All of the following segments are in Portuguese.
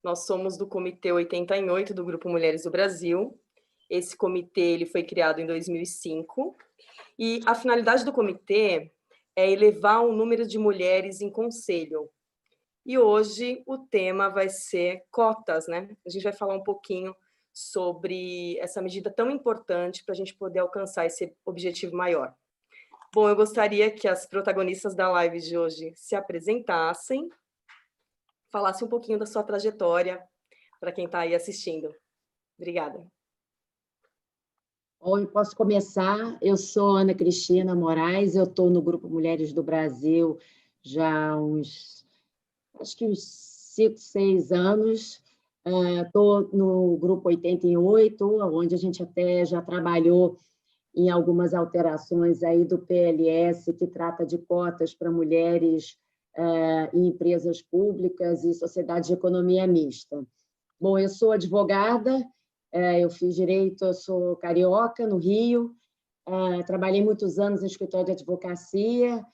Nós somos do Comitê 88 do Grupo Mulheres do Brasil. Esse comitê ele foi criado em 2005 e a finalidade do comitê é elevar o número de mulheres em conselho. E hoje o tema vai ser cotas, né? A gente vai falar um pouquinho sobre essa medida tão importante para a gente poder alcançar esse objetivo maior. Bom, eu gostaria que as protagonistas da live de hoje se apresentassem, falassem um pouquinho da sua trajetória para quem está aí assistindo. Obrigada. Bom, eu posso começar. Eu sou Ana Cristina Moraes, eu estou no Grupo Mulheres do Brasil já há acho que uns 5, 6 anos. Estou no Grupo 88, onde a gente até já trabalhou em algumas alterações aí do PLS, que trata de cotas para mulheres em empresas públicas e sociedades de economia mista. Bom, eu sou advogada, eu fiz direito, eu sou carioca, no Rio, trabalhei muitos anos em escritório de advocacia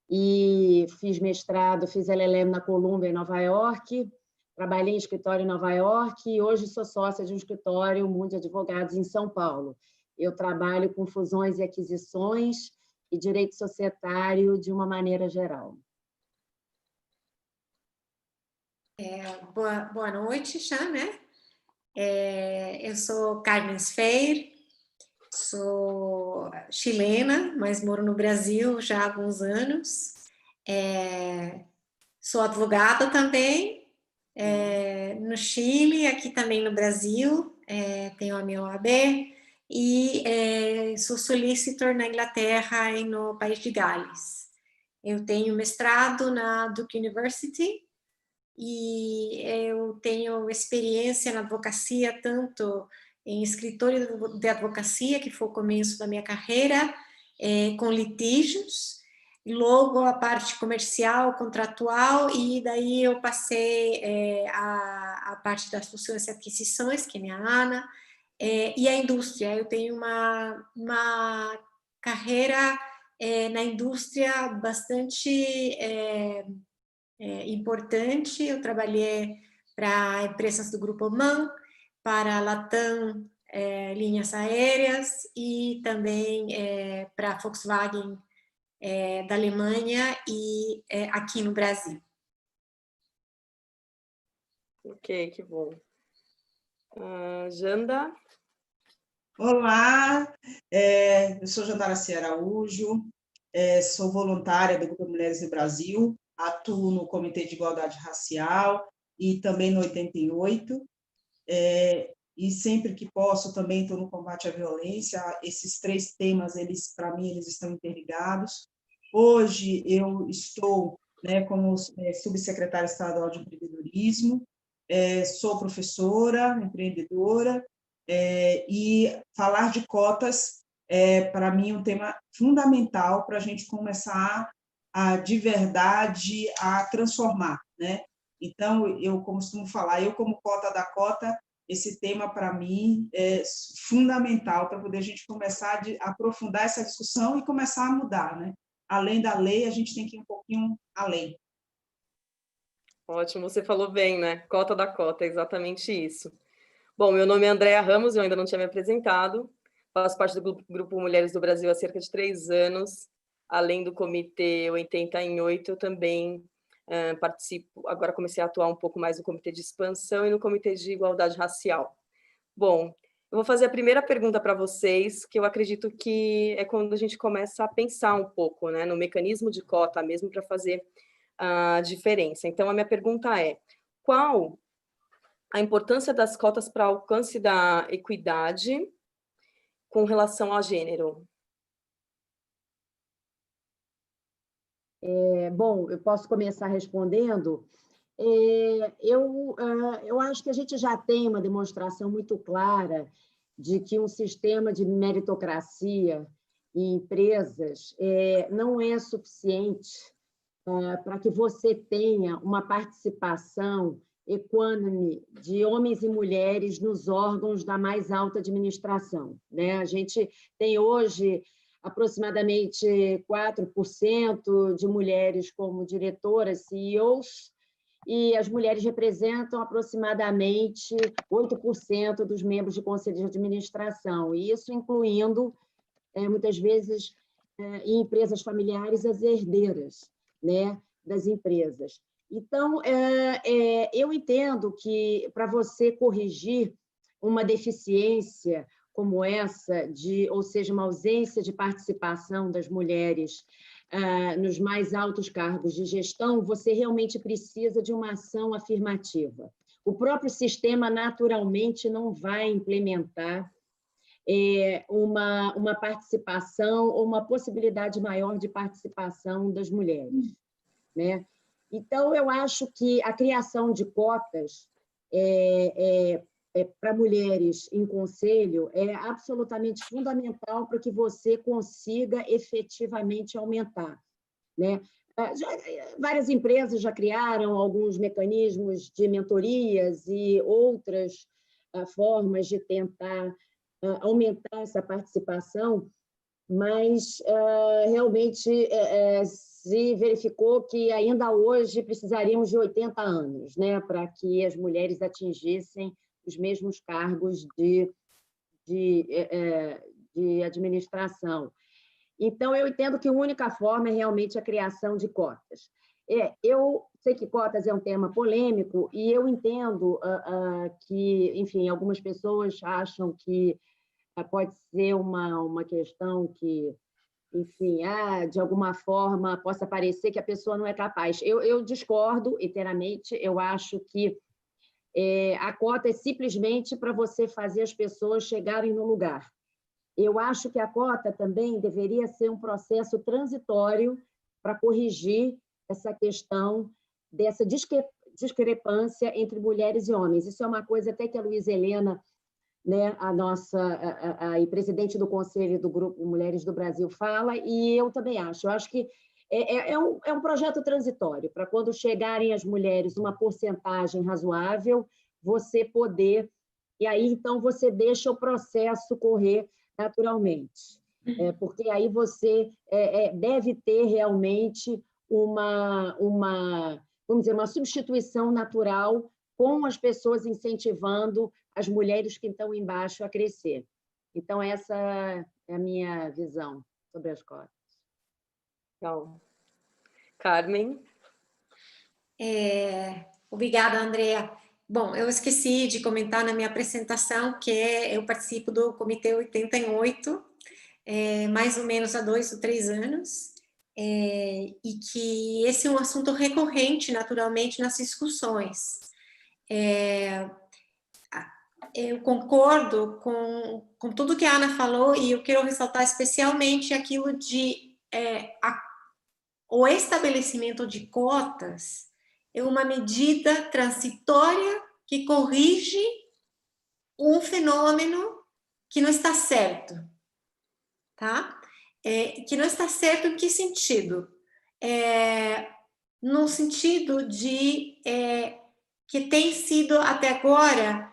e fiz mestrado, fiz LLM na Columbia, em Nova York, trabalhei em escritório em Nova York e hoje sou sócia de um escritório Mundo de Advogados em São Paulo. Eu trabalho com fusões e aquisições e direito societário de uma maneira geral. Boa noite, já, né? Eu sou Carmen Sfeir, sou chilena, mas moro no Brasil já há alguns anos. Sou advogada também, no Chile, aqui também no Brasil, tenho a minha OAB, e sou solicitor na Inglaterra e no País de Gales. Eu tenho mestrado na Duke University, e eu tenho experiência na advocacia, tanto em escritório de advocacia, que foi o começo da minha carreira, com litígios, e logo a parte comercial, contratual, e daí eu passei a parte das fusões e aquisições, que é minha Ana, e a indústria. Eu tenho uma carreira na indústria bastante importante. Eu trabalhei para empresas do Grupo MAN, para a Latam Linhas Aéreas e também para a Volkswagen da Alemanha e aqui no Brasil. Ok, que bom. Janda? Olá, eu sou Jandara C. Araújo, sou voluntária do Grupo Mulheres do Brasil, atuo no Comitê de Igualdade Racial e também no 88, e sempre que posso também estou no combate à violência. Esses 3 temas, para mim, eles estão interligados. Hoje eu estou, né, como subsecretária estadual de empreendedorismo, sou professora, empreendedora, e falar de cotas para mim, um tema fundamental para a gente começar de verdade a transformar, né? Então, eu costumo falar, eu como cota da cota, esse tema para mim é fundamental para poder a gente começar a aprofundar essa discussão e começar a mudar, né? Além da lei, a gente tem que ir um pouquinho além. Ótimo, você falou bem, né? Cota da cota, é exatamente isso. Bom, meu nome é Andréa Ramos, eu ainda não tinha me apresentado, faço parte do Grupo Mulheres do Brasil há cerca de 3 anos, além do Comitê 88, eu também participo, agora comecei a atuar um pouco mais no Comitê de Expansão e no Comitê de Igualdade Racial. Bom, eu vou fazer a primeira pergunta para vocês, que eu acredito que é quando a gente começa a pensar um pouco, né, no mecanismo de cota mesmo para fazer a diferença. Então, a minha pergunta é, qual a importância das cotas para o alcance da equidade com relação ao gênero? Bom, eu posso começar respondendo. Eu acho que a gente já tem uma demonstração muito clara de que um sistema de meritocracia em empresas não é suficiente para que você tenha uma participação equânime de homens e mulheres nos órgãos da mais alta administração, né? A gente tem hoje aproximadamente 4% de mulheres como diretoras, CEOs, e as mulheres representam aproximadamente 8% dos membros de conselho de administração, e isso incluindo, muitas vezes, em empresas familiares, as herdeiras, né, das empresas. Então, eu entendo que, para você corrigir uma deficiência como essa, ou seja, uma ausência de participação das mulheres nos mais altos cargos de gestão, você realmente precisa de uma ação afirmativa. O próprio sistema, naturalmente, não vai implementar uma participação ou uma possibilidade maior de participação das mulheres, né? Então, eu acho que a criação de cotas para mulheres em conselho é absolutamente fundamental para que você consiga efetivamente aumentar, né? Várias empresas já criaram alguns mecanismos de mentorias e outras formas de tentar aumentar essa participação, mas realmente se verificou que ainda hoje precisaríamos de 80 anos, né, para que as mulheres atingissem os mesmos cargos de administração. Então, eu entendo que a única forma é realmente a criação de cotas. Eu sei que cotas é um tema polêmico, e eu entendo que, enfim, algumas pessoas acham que pode ser uma questão que, enfim, de alguma forma possa parecer que a pessoa não é capaz. Eu discordo inteiramente, eu acho que a cota é simplesmente para você fazer as pessoas chegarem no lugar. Eu acho que a cota também deveria ser um processo transitório para corrigir essa questão dessa discrepância entre mulheres e homens. Isso é uma coisa até que a Luísa Helena, né, a presidente do Conselho do Grupo Mulheres do Brasil, fala, e eu também acho. Eu acho que é um projeto transitório, para quando chegarem as mulheres uma porcentagem razoável, você poder... E aí, então, você deixa o processo correr naturalmente, porque aí você deve ter realmente vamos dizer, uma substituição natural com as pessoas incentivando as mulheres que estão embaixo a crescer. Então, essa é a minha visão sobre as cotas. Então, Carmen? Obrigada, Andrea. Bom, eu esqueci de comentar na minha apresentação que eu participo do Comitê 88, mais ou menos há 2 ou 3 anos, e que esse é um assunto recorrente, naturalmente, nas discussões. Eu concordo com tudo que a Ana falou, e eu quero ressaltar especialmente aquilo de o estabelecimento de cotas é uma medida transitória que corrige um fenômeno que não está certo, tá? Que não está certo em que sentido? No sentido de que tem sido até agora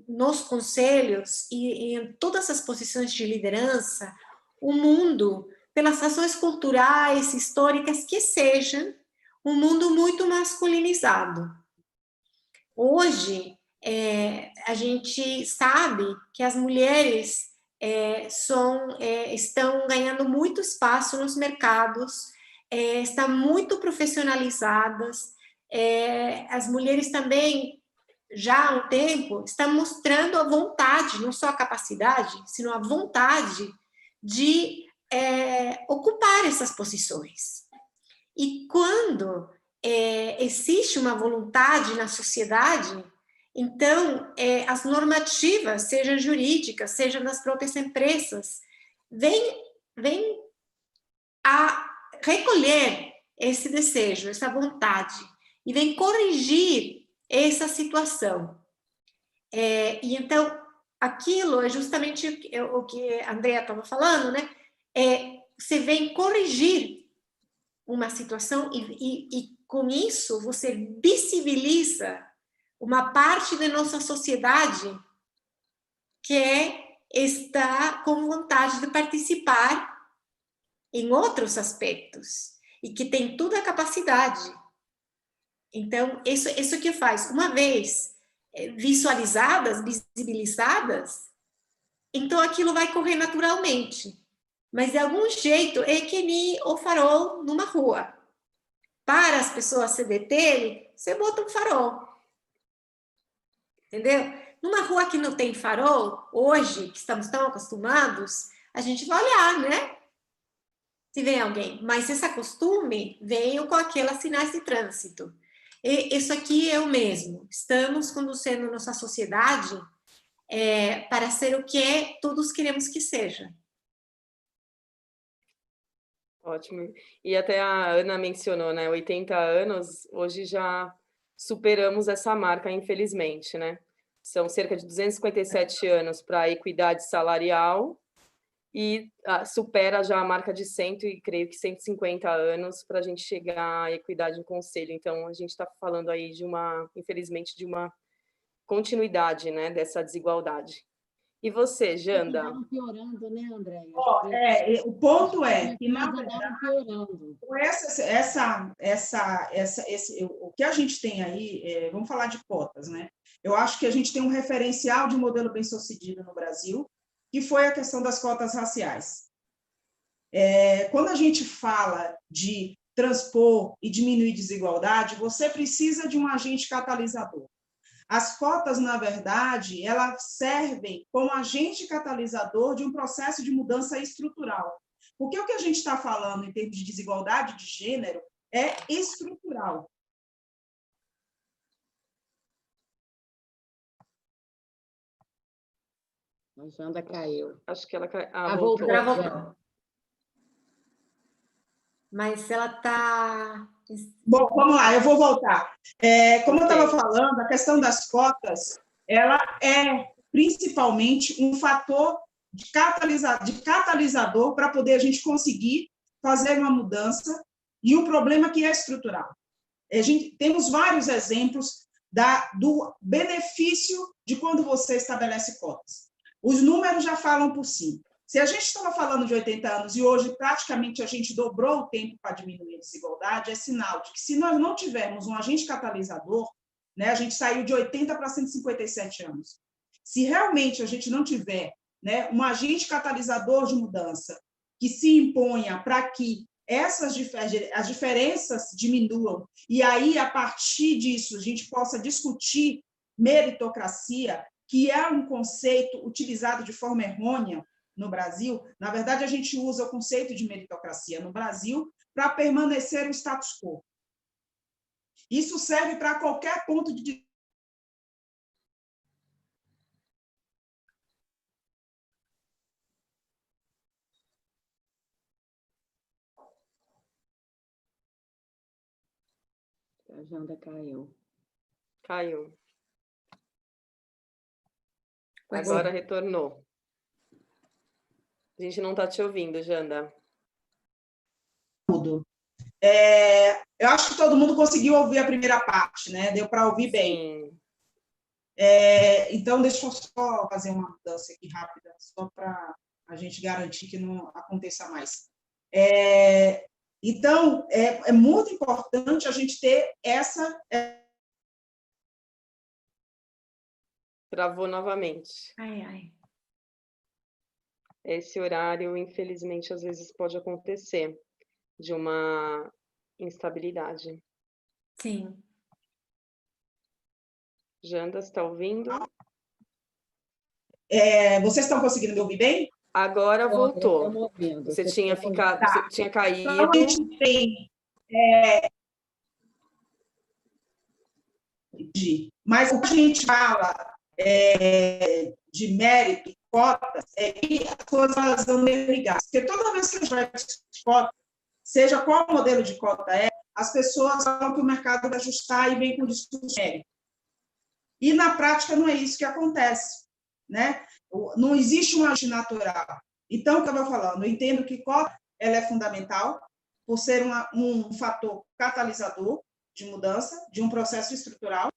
nos conselhos e em todas as posições de liderança, o mundo, pelas razões culturais, históricas que sejam, um mundo muito masculinizado. Hoje, a gente sabe que as mulheres estão ganhando muito espaço nos mercados, estão muito profissionalizadas, as mulheres também, já há um tempo, estão mostrando a vontade, não só a capacidade, sino a vontade de ocupar essas posições. E quando existe uma vontade na sociedade, então as normativas, sejam jurídicas, sejam das próprias empresas, vêm a recolher esse desejo, essa vontade, e vêm corrigir essa situação. E então, aquilo é justamente o que a Andrea estava falando, né? Você vem corrigir uma situação e com isso você visibiliza uma parte da nossa sociedade que está com vontade de participar em outros aspectos e que tem toda a capacidade Então, isso que faz. Uma vez visualizadas, visibilizadas, então aquilo vai correr naturalmente. Mas, de algum jeito, é que nem o farol numa rua. Para as pessoas se deterem, você bota um farol. Entendeu? Numa rua que não tem farol, hoje, que estamos tão acostumados, a gente vai olhar, né? Se vem alguém. Mas esse costume veio com aqueles sinais de trânsito. E isso aqui é o mesmo. Estamos conduzindo nossa sociedade para ser o que todos queremos que seja. Ótimo. E até a Ana mencionou, né? 80 anos, hoje já superamos essa marca, infelizmente, né? São cerca de 257 anos para a equidade salarial e supera já a marca de 100 e creio que 150 anos para a gente chegar à equidade em conselho. Então, a gente está falando aí infelizmente, de uma continuidade, né, dessa desigualdade. E você, Janda? Andaram piorando, né, Andréia? O ponto é que, na verdade, andaram piorando. O que a gente tem aí, vamos falar de cotas, né? Eu acho que a gente tem um referencial de modelo bem-sucedido no Brasil, que foi a questão das cotas raciais. Quando a gente fala de transpor e diminuir desigualdade, você precisa de um agente catalisador. As cotas, na verdade, elas servem como agente catalisador de um processo de mudança estrutural. Porque o que a gente está falando em termos de desigualdade de gênero é estrutural. A Janda caiu. Acho que ela caiu. Voltou. Mas ela está... Bom, vamos lá, eu vou voltar. Como eu estava falando, a questão das cotas, ela é principalmente um fator de catalisador para poder a gente conseguir fazer uma mudança, e o problema que é estrutural. Temos vários exemplos do benefício de quando você estabelece cotas. Os números já falam por si. Se a gente estava falando de 80 anos e hoje praticamente a gente dobrou o tempo para diminuir a desigualdade, é sinal de que, se nós não tivermos um agente catalisador, né, a gente saiu de 80 para 157 anos. Se realmente a gente não tiver, né, um agente catalisador de mudança que se imponha para que as diferenças diminuam, e aí, a partir disso, a gente possa discutir meritocracia, que é um conceito utilizado de forma errônea no Brasil. Na verdade, a gente usa o conceito de meritocracia no Brasil para permanecer o status quo. Isso serve para qualquer ponto de... A Janda caiu. Caiu. Agora retornou. A gente não está te ouvindo, Janda. Eu acho que todo mundo conseguiu ouvir a primeira parte, né? Deu para ouvir bem. Sim. Então, deixa eu só fazer uma mudança aqui rápida, só para a gente garantir que não aconteça mais. Então, é muito importante a gente ter essa... Travou novamente. Ai. Esse horário, infelizmente, às vezes pode acontecer de uma instabilidade. Sim. Janda, está ouvindo? Vocês estão conseguindo me ouvir bem? Agora voltou. Você tinha ficado, você tinha caído. Então, a gente tem... Mas o que a gente fala de mérito, cotas, que as pessoas elas vão ligar. Porque toda vez que a gente vai discutir cota, seja qual modelo de cota as pessoas falam que o mercado vai ajustar e vem com discurso mérito. E, na prática, não é isso que acontece, né? Não existe um ajuste natural. Então, o que eu vou falando, eu entendo que cota ela é fundamental por ser um fator catalisador de mudança, de um processo estrutural,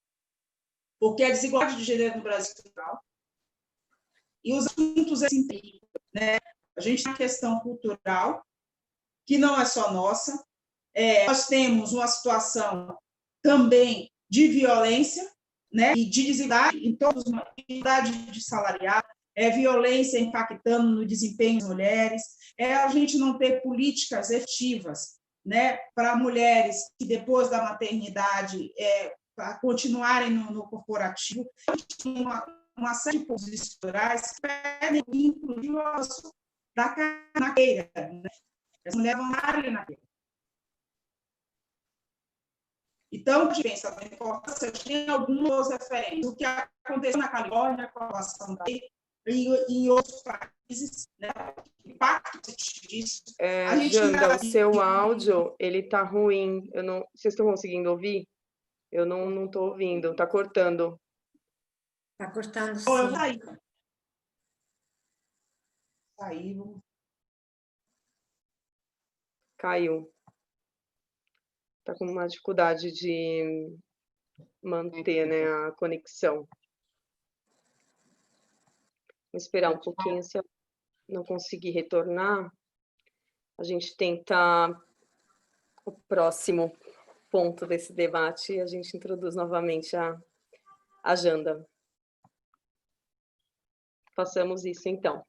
porque a desigualdade de gênero no Brasil é estrutural. E os assuntos, né? A gente tem a questão cultural, que não é só nossa. Nós temos uma situação também de violência, né, e de desigualdade em todos, desigualdade de salarial, violência impactando no desempenho das mulheres, a gente não ter políticas efetivas, né, para mulheres que depois da maternidade para continuarem no corporativo, uma série de posições estruturais que pedem, inclusive, o avanço da carreira, né? As mulheres vão na carreira. Então, a gente pensa na importância de algumas referências, o que aconteceu na Califórnia com a aprovação da lei e em outros países, né? O impacto disso. Janda, o seu áudio, ele está ruim. Vocês estão conseguindo ouvir? Eu não estou ouvindo, está cortando. Está cortando, sim. Saiu. Caiu. Está com uma dificuldade de manter, né, a conexão. Vou esperar um pouquinho, se eu não conseguir retornar, a gente tenta o próximo ponto desse debate e a gente introduz novamente a Janda. Façamos isso, então.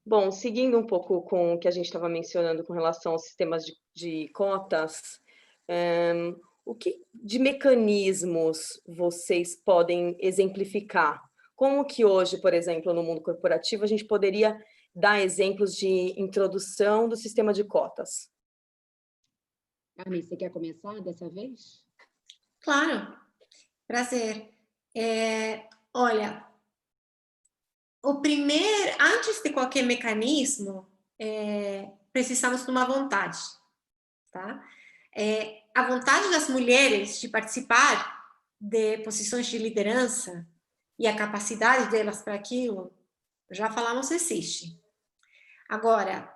Bom, seguindo um pouco com o que a gente estava mencionando com relação aos sistemas de cotas, o que de mecanismos vocês podem exemplificar? Como que hoje, por exemplo, no mundo corporativo, a gente poderia dar exemplos de introdução do sistema de cotas? Carmen, você quer começar dessa vez? Claro, prazer. Olha, antes de qualquer mecanismo, precisamos de uma vontade, tá? A vontade das mulheres de participar de posições de liderança e a capacidade delas para aquilo, já falamos, existe. Agora,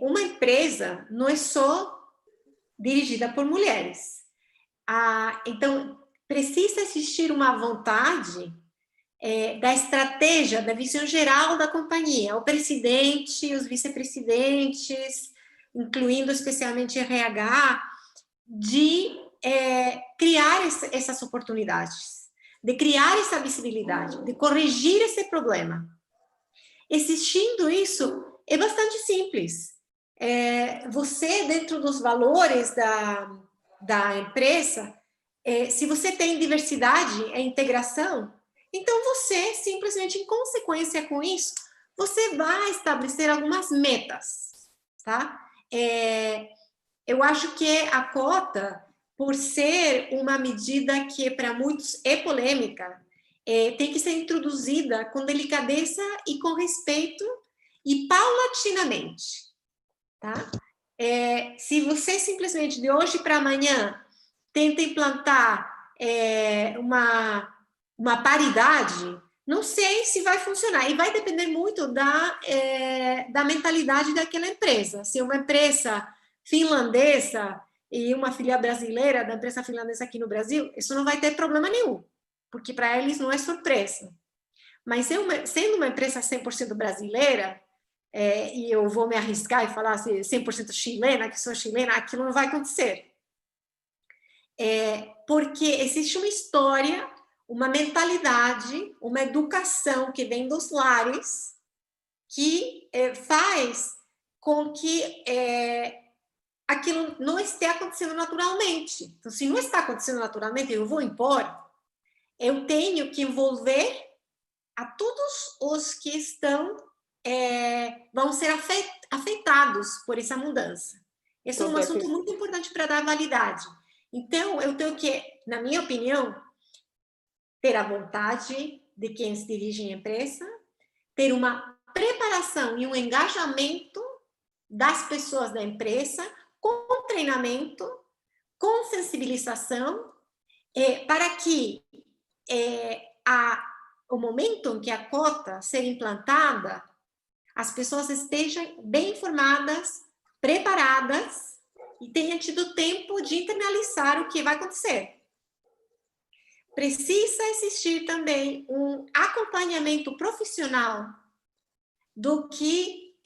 uma empresa não é só dirigida por mulheres. Então, precisa existir uma vontade da estratégia, da visão geral da companhia, o presidente, os vice-presidentes, incluindo especialmente RH, de criar essas oportunidades, de criar essa visibilidade, de corrigir esse problema. Existindo isso, é bastante simples. Você, dentro dos valores da empresa, se você tem diversidade e integração, então você, simplesmente, em consequência com isso, você vai estabelecer algumas metas, tá? Eu acho que a cota, por ser uma medida que para muitos é polêmica, tem que ser introduzida com delicadeza e com respeito e paulatinamente, tá? Se você simplesmente de hoje para amanhã tenta implantar uma paridade, não sei se vai funcionar, e vai depender muito da mentalidade daquela empresa. Se uma empresa finlandesa e uma filha brasileira da empresa finlandesa aqui no Brasil, isso não vai ter problema nenhum, porque para eles não é surpresa. Mas sendo uma empresa 100% brasileira, e eu vou me arriscar e falar assim, 100% chilena, que sou chilena, aquilo não vai acontecer. Porque existe uma história, uma mentalidade, uma educação que vem dos lares que faz com que aquilo não esteja acontecendo naturalmente. Então, se não está acontecendo naturalmente, eu vou impor, eu tenho que envolver a todos os que vão ser afetados por essa mudança. Esse é um assunto muito importante para dar validade. Então, eu tenho que, na minha opinião, ter a vontade de quem se dirige em empresa, ter uma preparação e um engajamento das pessoas da empresa, com treinamento, com sensibilização, para que o momento em que a cota ser implantada, as pessoas estejam bem informadas, preparadas e tenham tido tempo de internalizar o que vai acontecer. Precisa existir também um acompanhamento profissional do que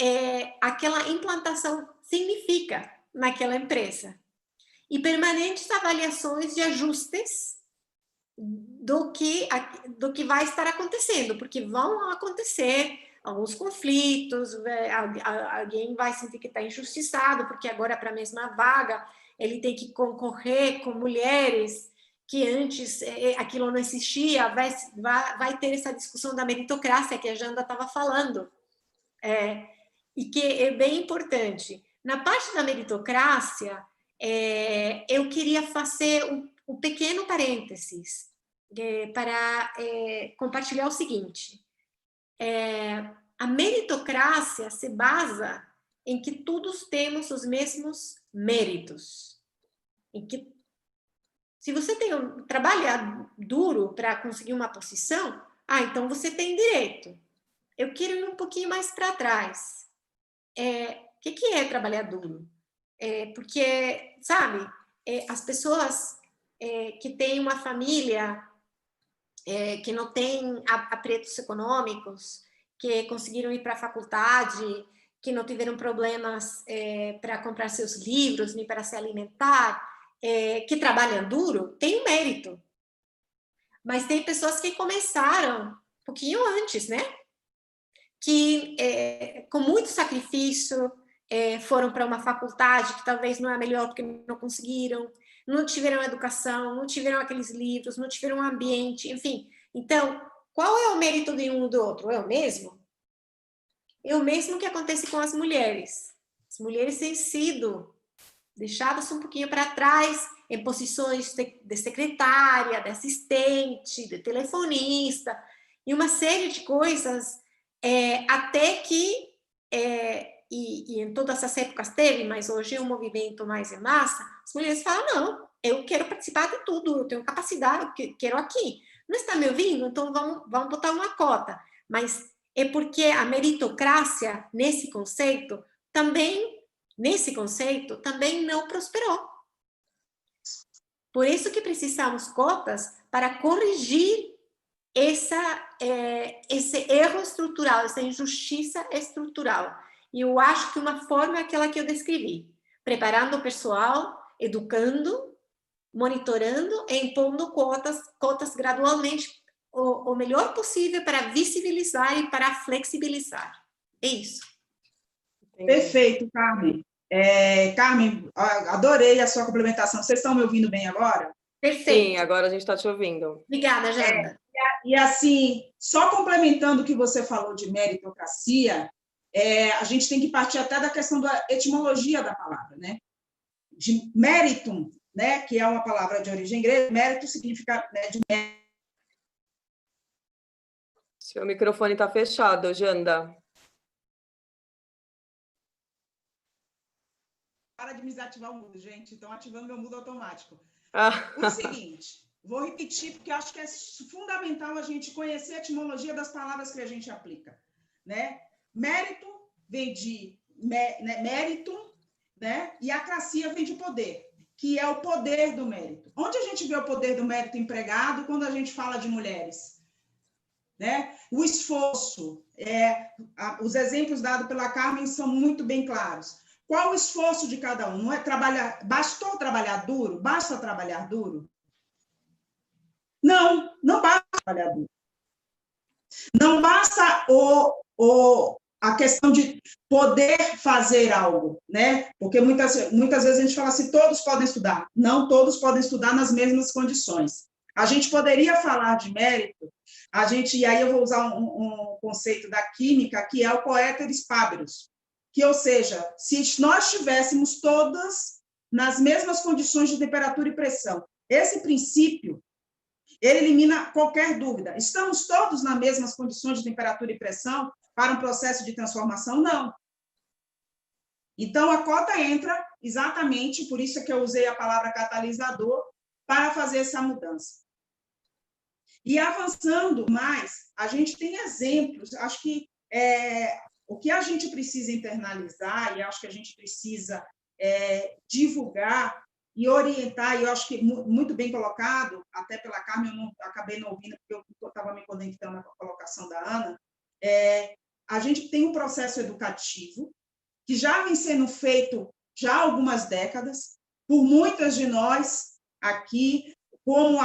aquela implantação significa naquela empresa. e permanentes avaliações de ajustes do que vai estar acontecendo, porque vão acontecer alguns conflitos, alguém vai sentir que está injustiçado, porque agora para a mesma vaga ele tem que concorrer com mulheres que antes aquilo não existia, vai ter essa discussão da meritocracia que a Janda estava falando, e que é bem importante. Na parte da meritocracia, eu queria fazer um pequeno parênteses para compartilhar o seguinte. A meritocracia se basa em que todos temos os mesmos méritos. Em que, se você trabalha duro para conseguir uma posição, então você tem direito. Eu quero ir um pouquinho mais para trás. O que é trabalhar duro? Porque, sabe, as pessoas que têm uma família que não tem apretos econômicos, que conseguiram ir para a faculdade, que não tiveram problemas para comprar seus livros, nem para se alimentar, que trabalham duro, tem um mérito. Mas tem pessoas que começaram um pouquinho antes, né? Que com muito sacrifício foram para uma faculdade que talvez não é a melhor porque não conseguiram, não tiveram educação, não tiveram aqueles livros, não tiveram um ambiente, enfim. Então, qual é o mérito de um ou do outro? É o mesmo? É o mesmo que acontece com as mulheres. As mulheres têm sido deixadas um pouquinho para trás em posições de secretária, de assistente, de telefonista, e uma série de coisas, até que, e em todas as épocas teve, mas hoje é um movimento mais em massa, as mulheres falam, não, eu quero participar de tudo, eu tenho capacidade, eu quero aqui. Não está me ouvindo? Então vamos botar uma cota. Mas é porque a meritocracia, nesse conceito, também não prosperou. Por isso que precisamos cotas para corrigir esse erro estrutural, essa injustiça estrutural. E eu acho que uma forma é aquela que eu descrevi, preparando o pessoal, educando, monitorando e impondo cotas gradualmente, o melhor possível para visibilizar e para flexibilizar. É isso. Entendi. Perfeito, Carmen. Carmen, adorei a sua complementação. Vocês estão me ouvindo bem agora? Perfeito. Sim, agora a gente está te ouvindo. Obrigada, Janda. E assim, só complementando o que você falou de meritocracia, a gente tem que partir até da questão da etimologia da palavra, né? De meritum, né? Que é uma palavra de origem grega, mérito significa, né, de mérito. Seu microfone está fechado, Janda. Para de me desativar o mudo, gente. Estão ativando meu mudo automático. Ah. O seguinte, vou repetir, porque acho que é fundamental a gente conhecer a etimologia das palavras que a gente aplica, né? Mérito vem de mérito, né? E a cracia vem de poder, que é o poder do mérito. Onde a gente vê o poder do mérito empregado quando a gente fala de mulheres? Né? O esforço, os exemplos dados pela Carmen são muito bem claros. Qual o esforço de cada um? Não é trabalhar, bastou trabalhar duro? Basta trabalhar duro? Não, não basta trabalhar duro. Não basta a questão de poder fazer algo, né? Porque muitas vezes a gente fala assim, todos podem estudar. Não todos podem estudar nas mesmas condições. A gente poderia falar de mérito, e aí eu vou usar um conceito da química, que é o coeteris paribus, que, ou seja, se nós estivéssemos todas nas mesmas condições de temperatura e pressão, esse princípio, ele elimina qualquer dúvida. Estamos todos nas mesmas condições de temperatura e pressão para um processo de transformação? Não. Então, a cota entra exatamente, por isso que eu usei a palavra catalisador, para fazer essa mudança. E avançando mais, a gente tem exemplos, acho que o que a gente precisa internalizar, e acho que a gente precisa divulgar e orientar, e eu acho que muito bem colocado, até pela Carmen, eu acabei não ouvindo, porque eu estava me conectando na colocação da Ana, a gente tem um processo educativo que já vem sendo feito já há algumas décadas, por muitas de nós aqui, como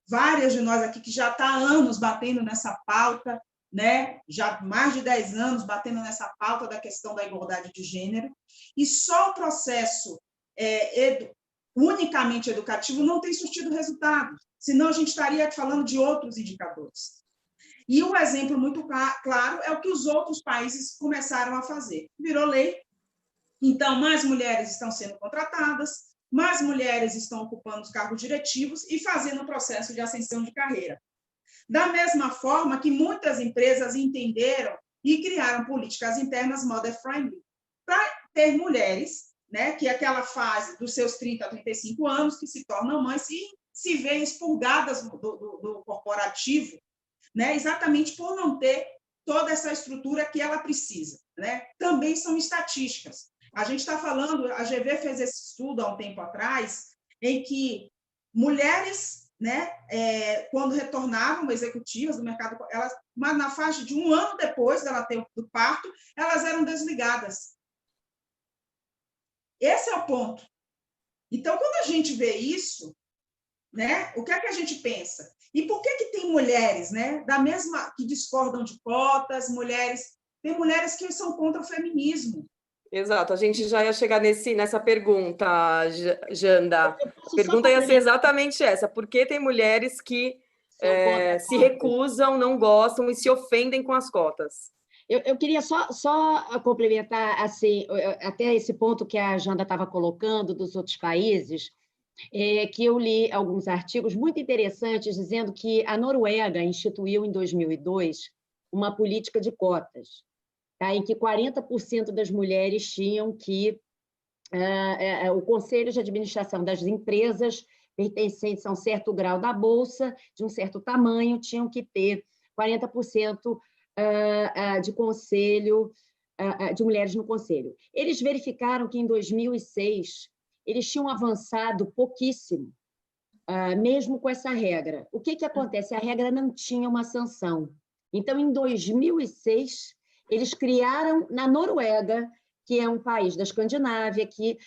várias de nós aqui que já está há anos batendo nessa pauta, né? Já mais de 10 anos batendo nessa pauta da questão da igualdade de gênero, e só o processo unicamente educativo não tem surtido resultado, senão a gente estaria falando de outros indicadores. E o exemplo muito claro é o que os outros países começaram a fazer. Virou lei, então mais mulheres estão sendo contratadas, mais mulheres estão ocupando os cargos diretivos e fazendo o processo de ascensão de carreira. Da mesma forma que muitas empresas entenderam e criaram políticas internas mother-friendly, para ter mulheres, né, que é aquela fase dos seus 30 a 35 anos, que se tornam mães e se veem expurgadas do corporativo, né, exatamente por não ter toda essa estrutura que ela precisa, né? Também são estatísticas. A gente está falando, a GV fez esse estudo há um tempo atrás, em que mulheres, né, quando retornavam executivas do mercado, elas, na faixa de 1 ano depois dela ter o parto, elas eram desligadas. Esse é o ponto. Então, quando a gente vê isso, né, o que é que a gente pensa? E por que tem mulheres, né, da mesma, que discordam de cotas, tem mulheres que são contra o feminismo. Exato, a gente já ia chegar nessa pergunta, Janda. A pergunta ia ser exatamente essa: por que tem mulheres que se recusam, não gostam e se ofendem com as cotas? Eu queria só complementar, assim, até esse ponto que a Janda estava colocando dos outros países, que eu li alguns artigos muito interessantes dizendo que a Noruega instituiu em 2002 uma política de cotas, tá, em que 40% das mulheres tinham que... o conselho de administração das empresas pertencentes a um certo grau da bolsa, de um certo tamanho, tinham que ter 40% de conselho, de mulheres no conselho. Eles verificaram que, em 2006, eles tinham avançado pouquíssimo, mesmo com essa regra. O que acontece? A regra não tinha uma sanção. Então, em 2006, eles criaram, na Noruega, que é um país da Escandinávia, que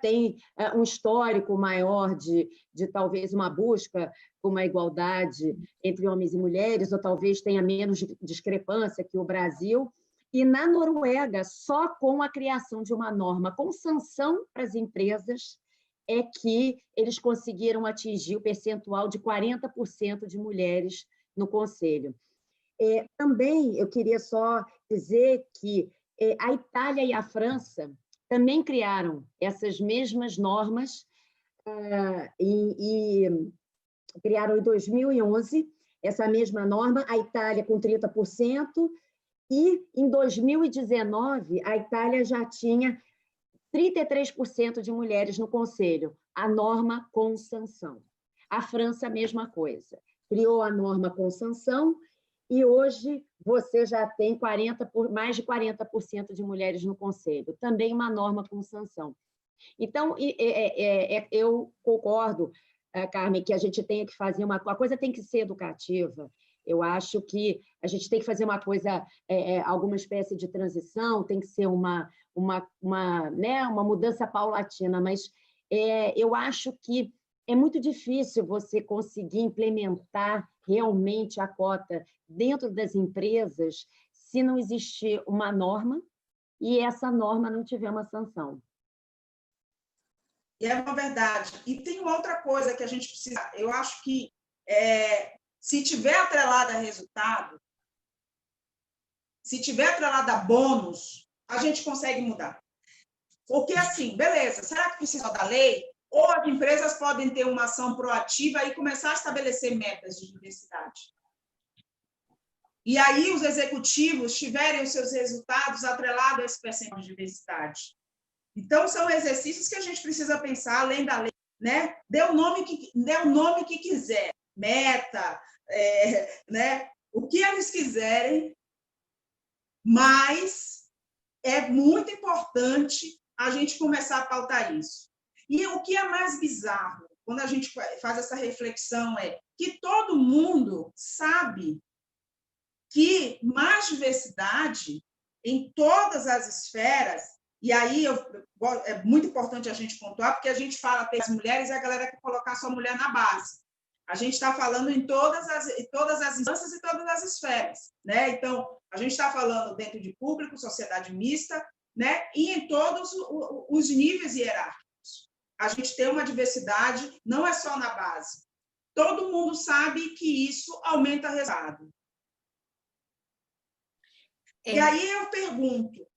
tem um histórico maior de talvez uma busca por uma igualdade entre homens e mulheres, ou talvez tenha menos discrepância que o Brasil. E na Noruega, só com a criação de uma norma com sanção para as empresas é que eles conseguiram atingir o percentual de 40% de mulheres no conselho. Também eu queria só dizer que a Itália e a França também criaram essas mesmas normas e criaram em 2011 essa mesma norma, a Itália com 30%, e em 2019 a Itália já tinha 33% de mulheres no conselho, a norma com sanção. A França, a mesma coisa, criou a norma com sanção, e hoje você já tem mais de 40% de mulheres no conselho, também uma norma com sanção. Então, eu concordo, Carmen, que a gente tem que fazer a coisa tem que ser educativa. Eu acho que a gente tem que fazer uma coisa, alguma espécie de transição, tem que ser uma mudança paulatina, mas eu acho que é muito difícil você conseguir implementar realmente a cota dentro das empresas se não existir uma norma e essa norma não tiver uma sanção. É uma verdade. E tem outra coisa que a gente precisa... Eu acho que, se tiver atrelada a resultado, se tiver atrelada a bônus, a gente consegue mudar. Porque, assim, beleza, será que precisa da lei? Ou as empresas podem ter uma ação proativa e começar a estabelecer metas de diversidade. E aí os executivos tiverem os seus resultados atrelados a esse percentual de diversidade. Então, são exercícios que a gente precisa pensar, além da lei, né? Dê o nome que quiser, meta, né? O que eles quiserem, mas é muito importante a gente começar a pautar isso. E o que é mais bizarro, quando a gente faz essa reflexão, é que todo mundo sabe que mais diversidade em todas as esferas E aí é muito importante a gente pontuar, porque a gente fala que as mulheres, a galera quer colocar só mulher na base. A gente está falando em todas as instâncias e todas as esferas, né? Então, a gente está falando dentro de público, sociedade mista, né? E em todos os níveis hierárquicos. A gente tem uma diversidade, não é só na base. Todo mundo sabe que isso aumenta o resultado. E aí eu pergunto,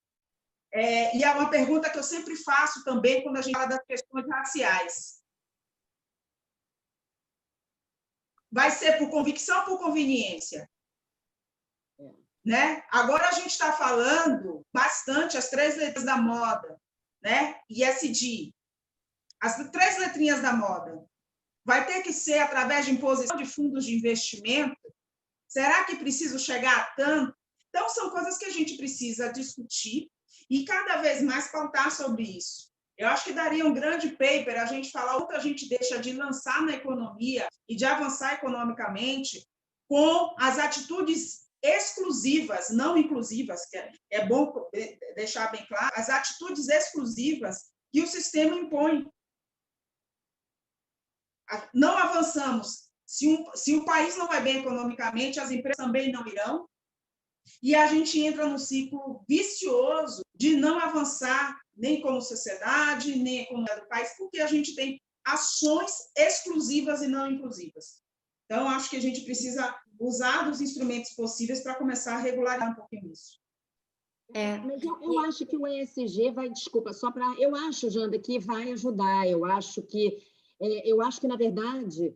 e é uma pergunta que eu sempre faço também quando a gente fala das questões raciais. Vai ser por convicção ou por conveniência? Né? Agora a gente está falando bastante as 3 letras da moda, né? ISD. As 3 letrinhas da moda. Vai ter que ser através de imposição de fundos de investimento? Será que precisa chegar a tanto? Então, são coisas que a gente precisa discutir e cada vez mais pautar sobre isso. Eu acho que daria um grande paper a gente falar o que a gente deixa de lançar na economia e de avançar economicamente com as atitudes exclusivas, não inclusivas, que é bom deixar bem claro, as atitudes exclusivas que o sistema impõe. Não avançamos. Se o país não vai bem economicamente, as empresas também não irão. E a gente entra num ciclo vicioso de não avançar nem como sociedade, nem como do país, porque a gente tem ações exclusivas e não inclusivas. Então, acho que a gente precisa usar dos instrumentos possíveis para começar a regularizar um pouquinho isso. Mas eu acho que o ESG vai, desculpa, eu acho, Janda, que vai ajudar. Eu acho que, na verdade,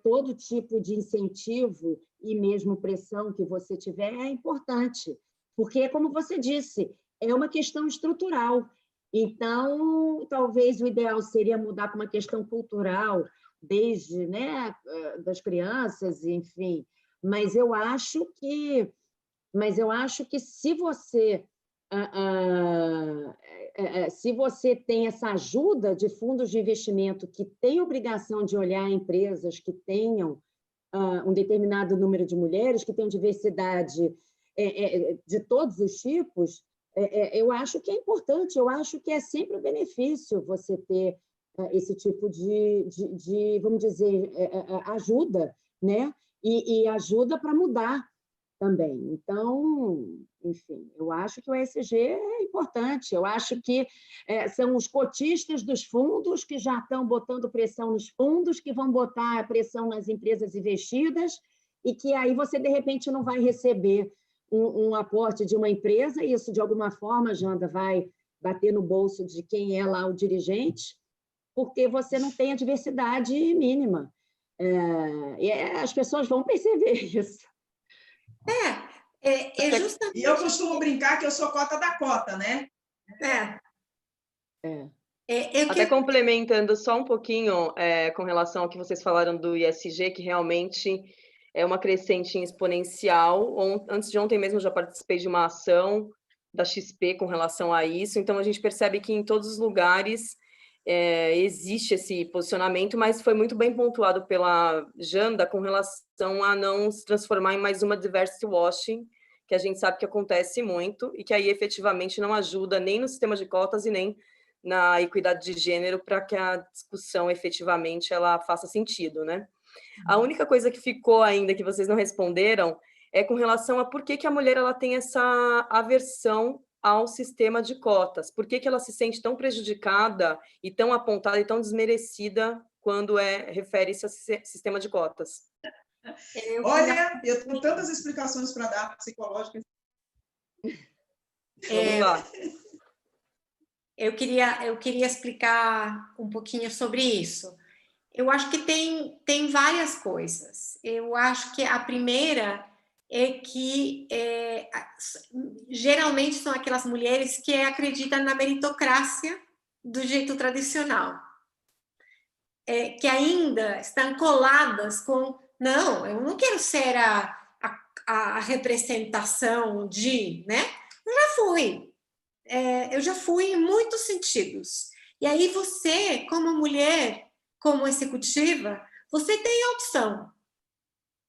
todo tipo de incentivo e mesmo pressão que você tiver é importante, porque, como você disse, é uma questão estrutural. Então, talvez o ideal seria mudar para uma questão cultural, desde, né, das crianças, enfim. Mas eu acho que se você tem essa ajuda de fundos de investimento que têm obrigação de olhar empresas que tenham um determinado número de mulheres, que tenham diversidade de todos os tipos, eu acho que é importante, eu acho que é sempre um benefício você ter esse tipo de vamos dizer, ajuda, né? E ajuda para mudar também. Então, enfim, eu acho que o ESG é importante. Eu acho que são os cotistas dos fundos que já estão botando pressão nos fundos, que vão botar pressão nas empresas investidas, e que aí você, de repente, não vai receber um aporte de uma empresa, e isso, de alguma forma, Janda, vai bater no bolso de quem é lá o dirigente, porque você não tem a diversidade mínima. E as pessoas vão perceber isso. Justamente... E eu costumo brincar que eu sou cota da cota, né? Até complementando só um pouquinho com relação ao que vocês falaram do ISG, que realmente é uma crescente exponencial. Antes de ontem mesmo, eu já participei de uma ação da XP com relação a isso. Então, a gente percebe que em todos os lugares existe esse posicionamento, mas foi muito bem pontuado pela Janda com relação a não se transformar em mais uma diversity washing, que a gente sabe que acontece muito e que aí efetivamente não ajuda nem no sistema de cotas e nem na equidade de gênero para que a discussão efetivamente ela faça sentido, né? A única coisa que ficou ainda que vocês não responderam é com relação a por que a mulher ela tem essa aversão ao sistema de cotas. Por que ela se sente tão prejudicada e tão apontada e tão desmerecida quando refere-se a sistema de cotas? Olha, eu tenho tantas explicações para dar psicológicas. Vamos lá. Eu queria explicar um pouquinho sobre isso. Eu acho que tem várias coisas. Eu acho que a primeira é que geralmente são aquelas mulheres que acreditam na meritocracia do jeito tradicional, que ainda estão coladas com não, eu não quero ser a representação de, né? Eu já fui em muitos sentidos. E aí você, como mulher, como executiva, você tem a opção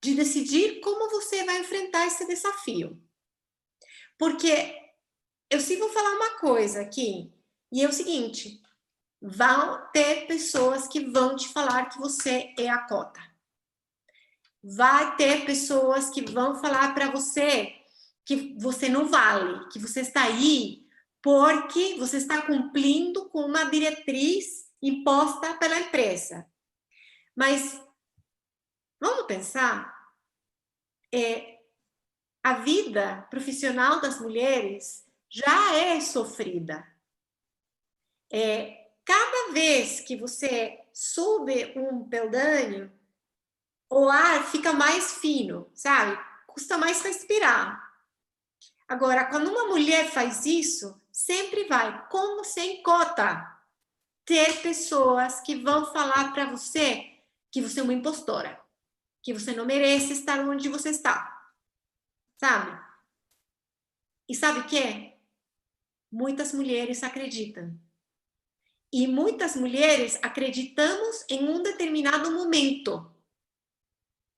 de decidir como você vai enfrentar esse desafio. Porque eu sim vou falar uma coisa aqui, e é o seguinte, vão ter pessoas que vão te falar que você é a cota. Vai ter pessoas que vão falar para você que você não vale, que você está aí porque você está cumprindo com uma diretriz imposta pela empresa. Mas vamos pensar, a vida profissional das mulheres já é sofrida. Cada vez que você sube um peldaño, o ar fica mais fino, sabe? Custa mais respirar. Agora, quando uma mulher faz isso, sempre vai, como sem cota, ter pessoas que vão falar para você que você é uma impostora, que você não merece estar onde você está, sabe? E sabe o que? Muitas mulheres acreditam. E muitas mulheres acreditamos em um determinado momento.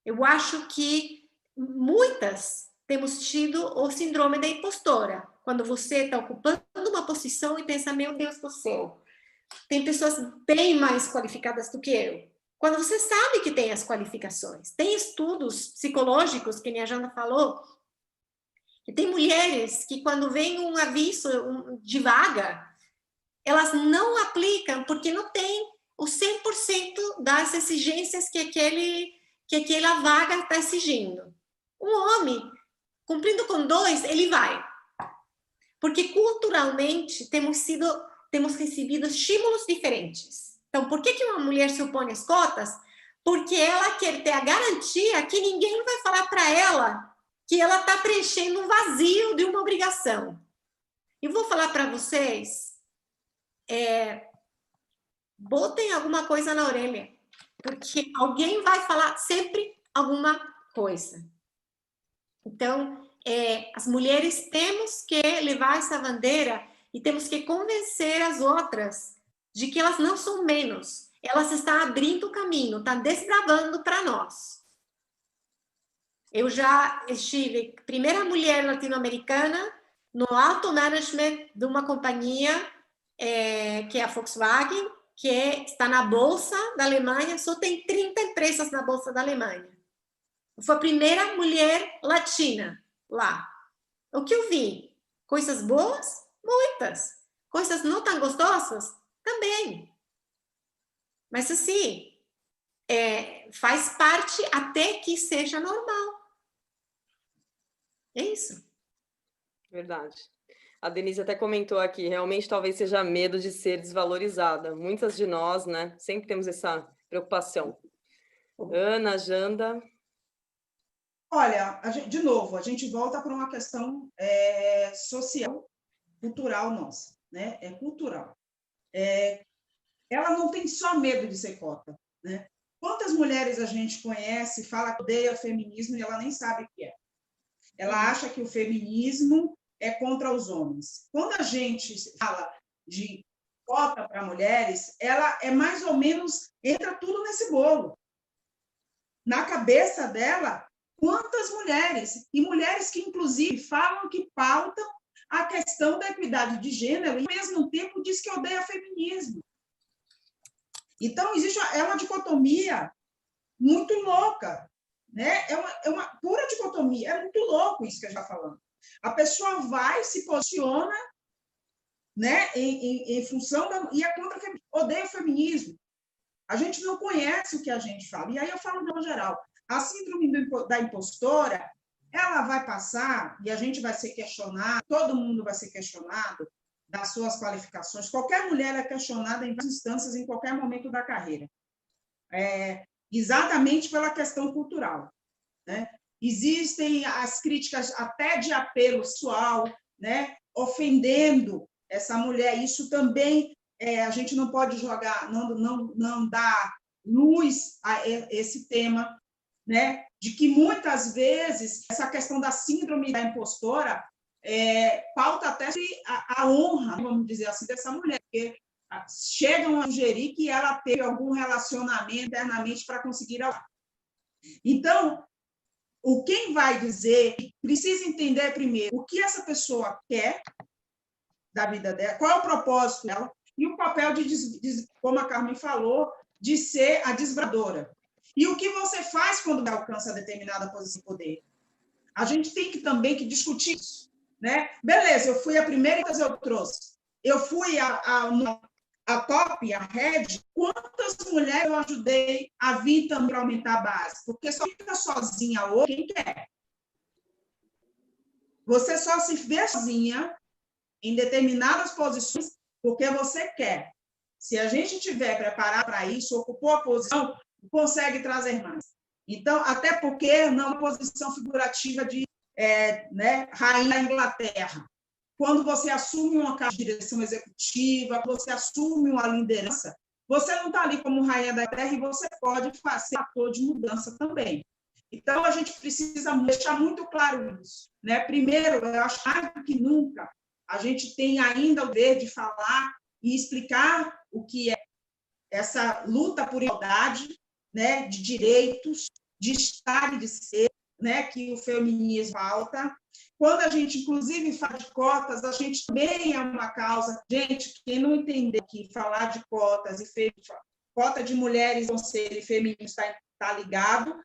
Eu acho que muitas temos tido o síndrome da impostora. Quando você está ocupando uma posição e pensa, meu Deus do céu, tem pessoas bem mais qualificadas do que eu. Quando você sabe que tem as qualificações. Tem estudos psicológicos, que a Jana falou, que tem mulheres que quando vem um aviso de vaga, elas não aplicam porque não tem o 100% das exigências que aquela vaga está exigindo. Um homem, cumprindo com 2, ele vai. Porque culturalmente temos recebido estímulos diferentes. Então, por que uma mulher se opõe às cotas? Porque ela quer ter a garantia que ninguém vai falar para ela que ela está preenchendo um vazio de uma obrigação. E vou falar para vocês, botem alguma coisa na orelha, porque alguém vai falar sempre alguma coisa. Então, as mulheres temos que levar essa bandeira e temos que convencer as outras de que elas não são menos. Elas estão abrindo o caminho, estão desbravando para nós. Eu já estive, primeira mulher latino-americana, no alto management de uma companhia que é a Volkswagen, que está na Bolsa da Alemanha, só tem 30 empresas na Bolsa da Alemanha. Eu fui a primeira mulher latina lá. O que eu vi? Coisas boas? Muitas. Coisas não tão gostosas? Também. Mas assim, faz parte até que seja normal. É isso. Verdade. A Denise até comentou aqui, realmente talvez seja medo de ser desvalorizada. Muitas de nós, né, sempre temos essa preocupação. Ana, Janda. Olha, de novo, a gente volta para uma questão social, cultural nossa, né? É cultural. Ela não tem só medo de ser cota, né? Quantas mulheres a gente conhece, fala que odeia feminismo e ela nem sabe o que é. Ela acha que o feminismo é contra os homens. Quando a gente fala de cota para mulheres, ela é mais ou menos, entra tudo nesse bolo. Na cabeça dela, quantas mulheres, e mulheres que, inclusive, falam que pautam a questão da equidade de gênero e, ao mesmo tempo, diz que odeia feminismo. Então, existe uma dicotomia muito louca, né? É uma pura dicotomia, é muito louco isso que a gente está falando. A pessoa vai, se posiciona, né, em função e é contra odeia o feminismo. A gente não conhece o que a gente fala. E aí eu falo de uma geral. A síndrome da impostora, ela vai passar e a gente vai ser questionado, todo mundo vai ser questionado das suas qualificações. Qualquer mulher é questionada em várias instâncias, em qualquer momento da carreira. Exatamente pela questão cultural, né? Existem as críticas até de apelo sexual, né? Ofendendo essa mulher. Isso também a gente não pode jogar, não dar luz a esse tema, né? De que muitas vezes essa questão da síndrome da impostora pauta até a honra, vamos dizer assim, dessa mulher, porque chegam a sugerir que ela teve algum relacionamento internamente para conseguir algo. Então, quem vai dizer, precisa entender primeiro o que essa pessoa quer, da vida dela, qual é o propósito dela, e o papel como a Carmen falou, de ser a desbravadora. E o que você faz quando alcança determinada posição de poder? A gente tem também que discutir isso, né? Beleza, eu fui a primeira que eu trouxe. Eu fui a top, a head, quantas mulheres eu ajudei a vir também para aumentar a base? Porque só fica sozinha hoje quem quer. Você só se vê sozinha em determinadas posições porque você quer. Se a gente estiver preparado para isso, ocupou a posição, consegue trazer mais. Então, até porque não é uma posição figurativa de rainha da Inglaterra. Quando você assume uma cargo de direção executiva, você assume uma liderança, você não está ali como rainha da Inglaterra e você pode ser ator de mudança também. Então, a gente precisa deixar muito claro isso, né? Primeiro, eu acho mais do que nunca, a gente tem ainda o dever de falar e explicar o que é essa luta por igualdade, né, de direitos, de estar e de ser, né, que o feminismo falta. Quando a gente, inclusive, fala de cotas, a gente também é uma causa. Gente, quem não entender que falar de cotas e cota de mulheres, conselho e feminino está ligado,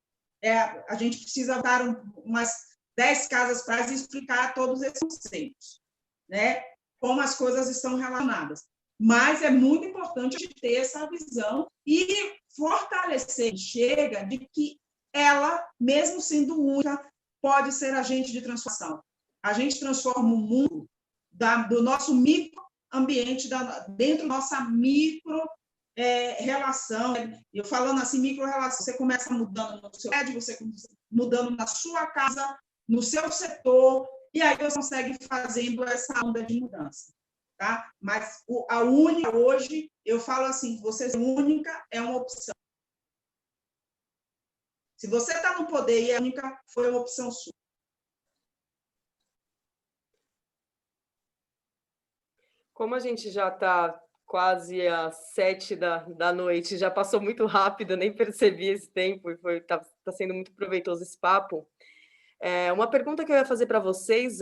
a gente precisa dar umas 10 casas para explicar todos esses conceitos, né, como as coisas estão relacionadas. Mas é muito importante a gente ter essa visão e fortalecer, chega, de que ela, mesmo sendo única, pode ser agente de transformação. A gente transforma o mundo do nosso microambiente, dentro da nossa micro-relação. Eu falando assim, micro-relação, você começa mudando no seu prédio, você começa mudando na sua casa, no seu setor, e aí você consegue fazendo essa onda de mudança. Tá? Mas a única hoje, eu falo assim, você ser única é uma opção. Se você está no poder e é única, foi uma opção sua. Como a gente já está quase às 7 da noite, já passou muito rápido, nem percebi esse tempo, e tá sendo muito proveitoso esse papo. Uma pergunta que eu ia fazer para vocês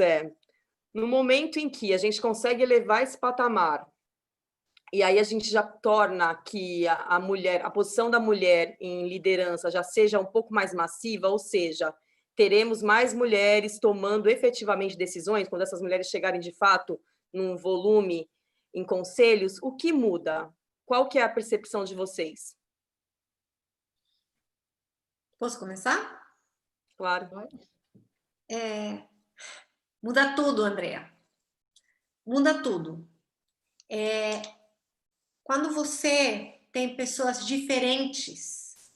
no momento em que a gente consegue elevar esse patamar, e aí a gente já torna que a mulher, a posição da mulher em liderança já seja um pouco mais massiva, ou seja, teremos mais mulheres tomando efetivamente decisões, quando essas mulheres chegarem de fato num volume em conselhos, o que muda? Qual que é a percepção de vocês? Posso começar? Claro. Muda tudo, Andrea. Muda tudo. Quando você tem pessoas diferentes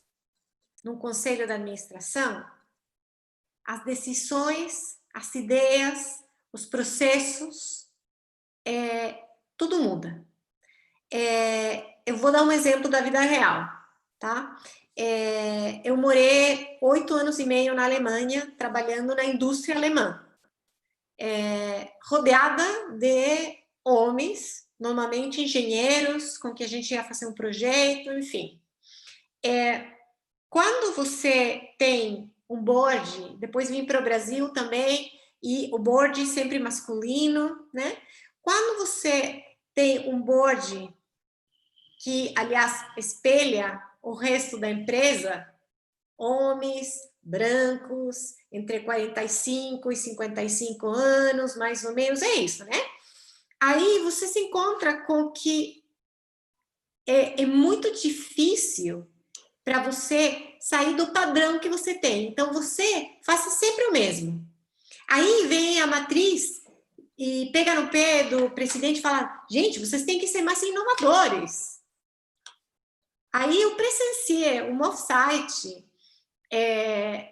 no conselho de administração, as decisões, as ideias, os processos, tudo muda. Eu vou dar um exemplo da vida real, tá? Eu morei 8 anos e meio na Alemanha, trabalhando na indústria alemã, rodeada de homens, normalmente engenheiros, com que a gente ia fazer um projeto, enfim. Quando você tem um board, depois vim para o Brasil também, e o board sempre masculino, né? Quando você tem um board que, aliás, espelha o resto da empresa, homens, brancos, entre 45 e 55 anos, mais ou menos, é isso, né? Aí você se encontra com que é muito difícil para você sair do padrão que você tem. Então, você faça sempre o mesmo. Aí vem a matriz e pega no pé do presidente e fala, gente, vocês têm que ser mais inovadores. Aí eu presenciei um off-site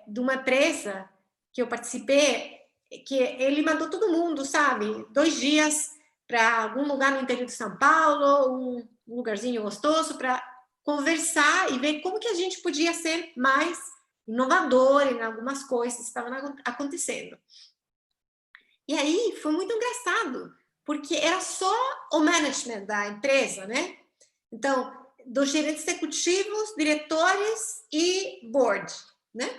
de uma empresa que eu participei, que ele mandou todo mundo, sabe? 2 dias para algum lugar no interior de São Paulo, um lugarzinho gostoso, para conversar e ver como que a gente podia ser mais inovador em algumas coisas que estavam acontecendo. E aí foi muito engraçado, porque era só o management da empresa, né? Então, dos gerentes executivos, diretores e board, né?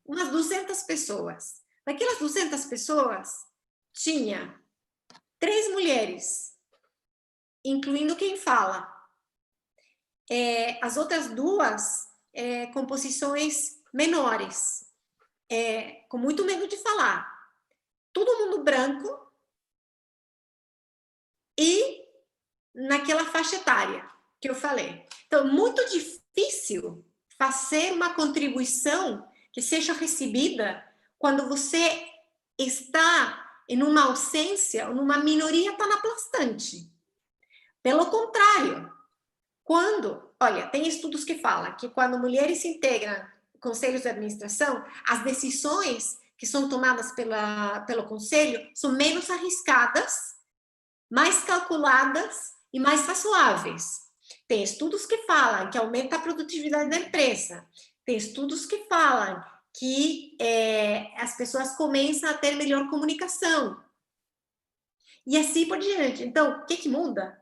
Umas 200 pessoas. Daquelas 200 pessoas, tinha 3 mulheres, incluindo quem fala. As outras 2, composições menores, com muito medo de falar. Todo mundo branco e naquela faixa etária que eu falei. Então, muito difícil fazer uma contribuição que seja recebida quando você está em uma ausência ou numa minoria tão aplastante. Pelo contrário, olha, tem estudos que falam que quando mulheres se integram em conselhos de administração, as decisões que são tomadas pelo conselho são menos arriscadas, mais calculadas e mais razoáveis. Tem estudos que falam que aumenta a produtividade da empresa. Tem estudos que falam que as pessoas começam a ter melhor comunicação. E assim por diante. Então, o que muda?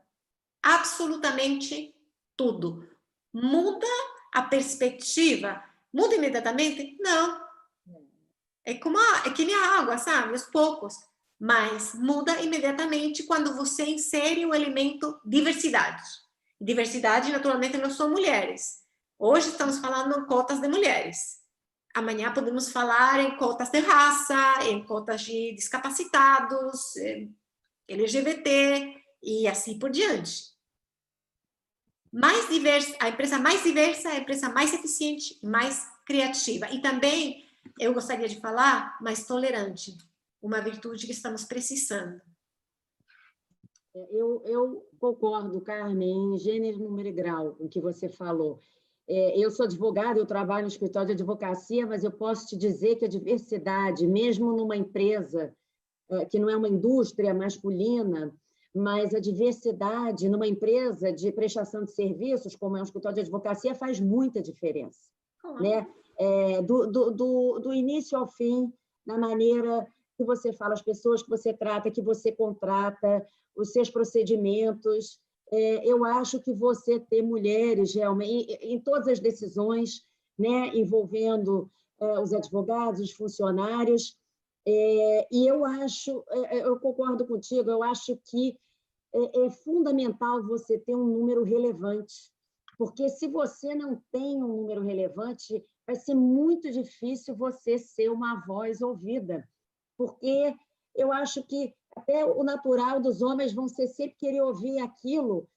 Absolutamente tudo. Muda a perspectiva? Muda imediatamente? Não. É que nem a água, sabe? Aos poucos. Mas muda imediatamente quando você insere o elemento diversidade. Diversidade, naturalmente, não são mulheres. Hoje estamos falando em cotas de mulheres. Amanhã podemos falar em cotas de raça, em cotas de discapacitados, LGBT e assim por diante. Mais diversa, a empresa mais diversa é a empresa mais eficiente, mais criativa. E também, eu gostaria de falar, mais tolerante. Uma virtude que estamos precisando. Eu concordo, Carmen, em gênero, número e grau, o que você falou. Eu sou advogada, eu trabalho no escritório de advocacia, mas eu posso te dizer que a diversidade, mesmo numa empresa que não é uma indústria masculina, mas a diversidade numa empresa de prestação de serviços, como é um escritório de advocacia, faz muita diferença. Né? Do início ao fim, na maneira que você fala, as pessoas que você trata, que você contrata, os seus procedimentos. Eu acho que você ter mulheres realmente em todas as decisões, né, envolvendo os advogados, os funcionários, e eu concordo contigo, eu acho que é fundamental você ter um número relevante, porque se você não tem um número relevante, vai ser muito difícil você ser uma voz ouvida, porque eu acho que até o natural dos homens vão ser sempre querer ouvir aquilo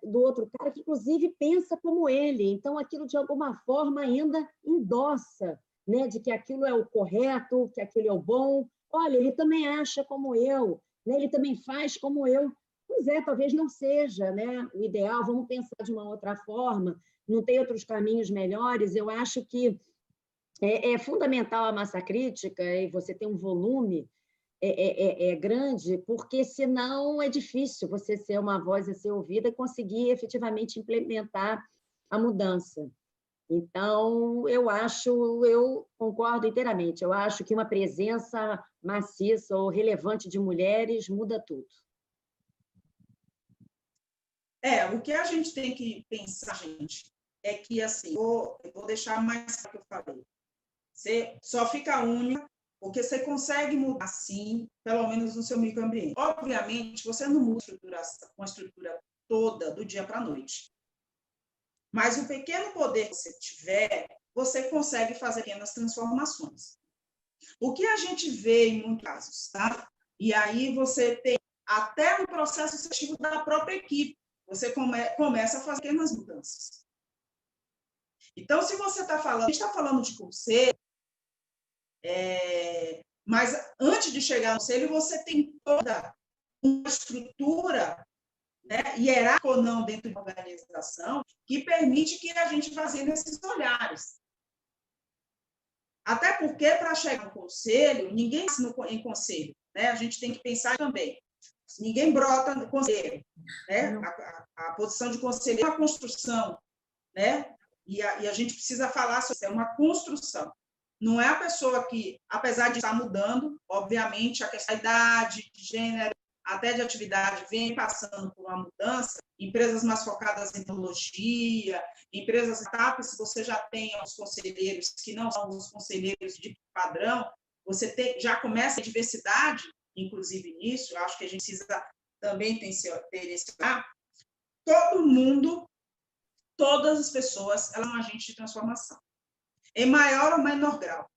do outro cara, que inclusive pensa como ele, então aquilo de alguma forma ainda endossa, né, de que aquilo é o correto, que aquilo é o bom. Olha, ele também acha como eu, né? Ele também faz como eu. Pois é, talvez não seja, né, o ideal, vamos pensar de uma outra forma, não tem outros caminhos melhores. Eu acho que é fundamental a massa crítica e você ter um volume grande, porque senão é difícil você ser uma voz a ser ouvida e conseguir efetivamente implementar a mudança. Então, eu concordo inteiramente, eu acho que uma presença maciça ou relevante de mulheres muda tudo. O que a gente tem que pensar, gente, é que, assim, eu vou deixar mais claro que eu falei. Você só fica única porque você consegue mudar, sim, pelo menos no seu microambiente. Obviamente, você não muda uma estrutura toda do dia para a noite. Mas o pequeno poder que você tiver, você consegue fazer pequenas transformações. O que a gente vê em muitos casos, tá? E aí você tem até um processo seletivo da própria equipe. Você começa a fazer pequenas mudanças. Então, se você está falando, a gente está falando de conselho, mas antes de chegar no conselho, você tem toda uma estrutura, né, hierárquica ou não dentro da organização, que permite que a gente fazendo esses olhares. Até porque, para chegar no conselho, ninguém nasce em conselho, né? A gente tem que pensar também. Ninguém brota no conselho, né? A posição de conselheiro é uma construção, né? E a gente precisa falar sobre isso, é uma construção. Não é a pessoa que, apesar de estar mudando, obviamente, a questão da idade, de gênero, até de atividade, vem passando por uma mudança. Empresas mais focadas em tecnologia, empresas startups, você já tem os conselheiros que não são os conselheiros de padrão, você já começa a diversidade inclusive, nisso, acho que a gente precisa também ter esse olhar. Todo mundo, todas as pessoas, elas são agentes de transformação, em maior ou menor grau.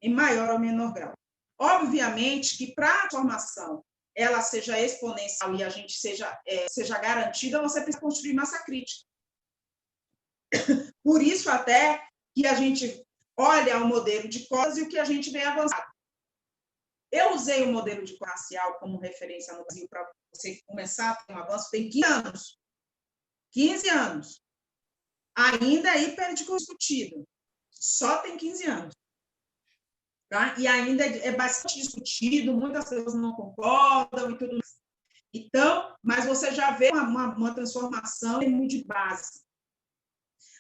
Em maior ou menor grau. Obviamente que para a transformação ela seja exponencial e a gente seja garantida, você precisa construir massa crítica. Por isso, até que a gente olha o modelo de cotas e o que a gente vem avançando. Eu usei o modelo de cota racial como referência no Brasil para você começar a ter um avanço, tem 15 anos. 15 anos. Ainda é hiperdiscutido. Só tem 15 anos. Tá? E ainda é bastante discutido, muitas pessoas não concordam e tudo mais. Então, mas você já vê uma transformação de base.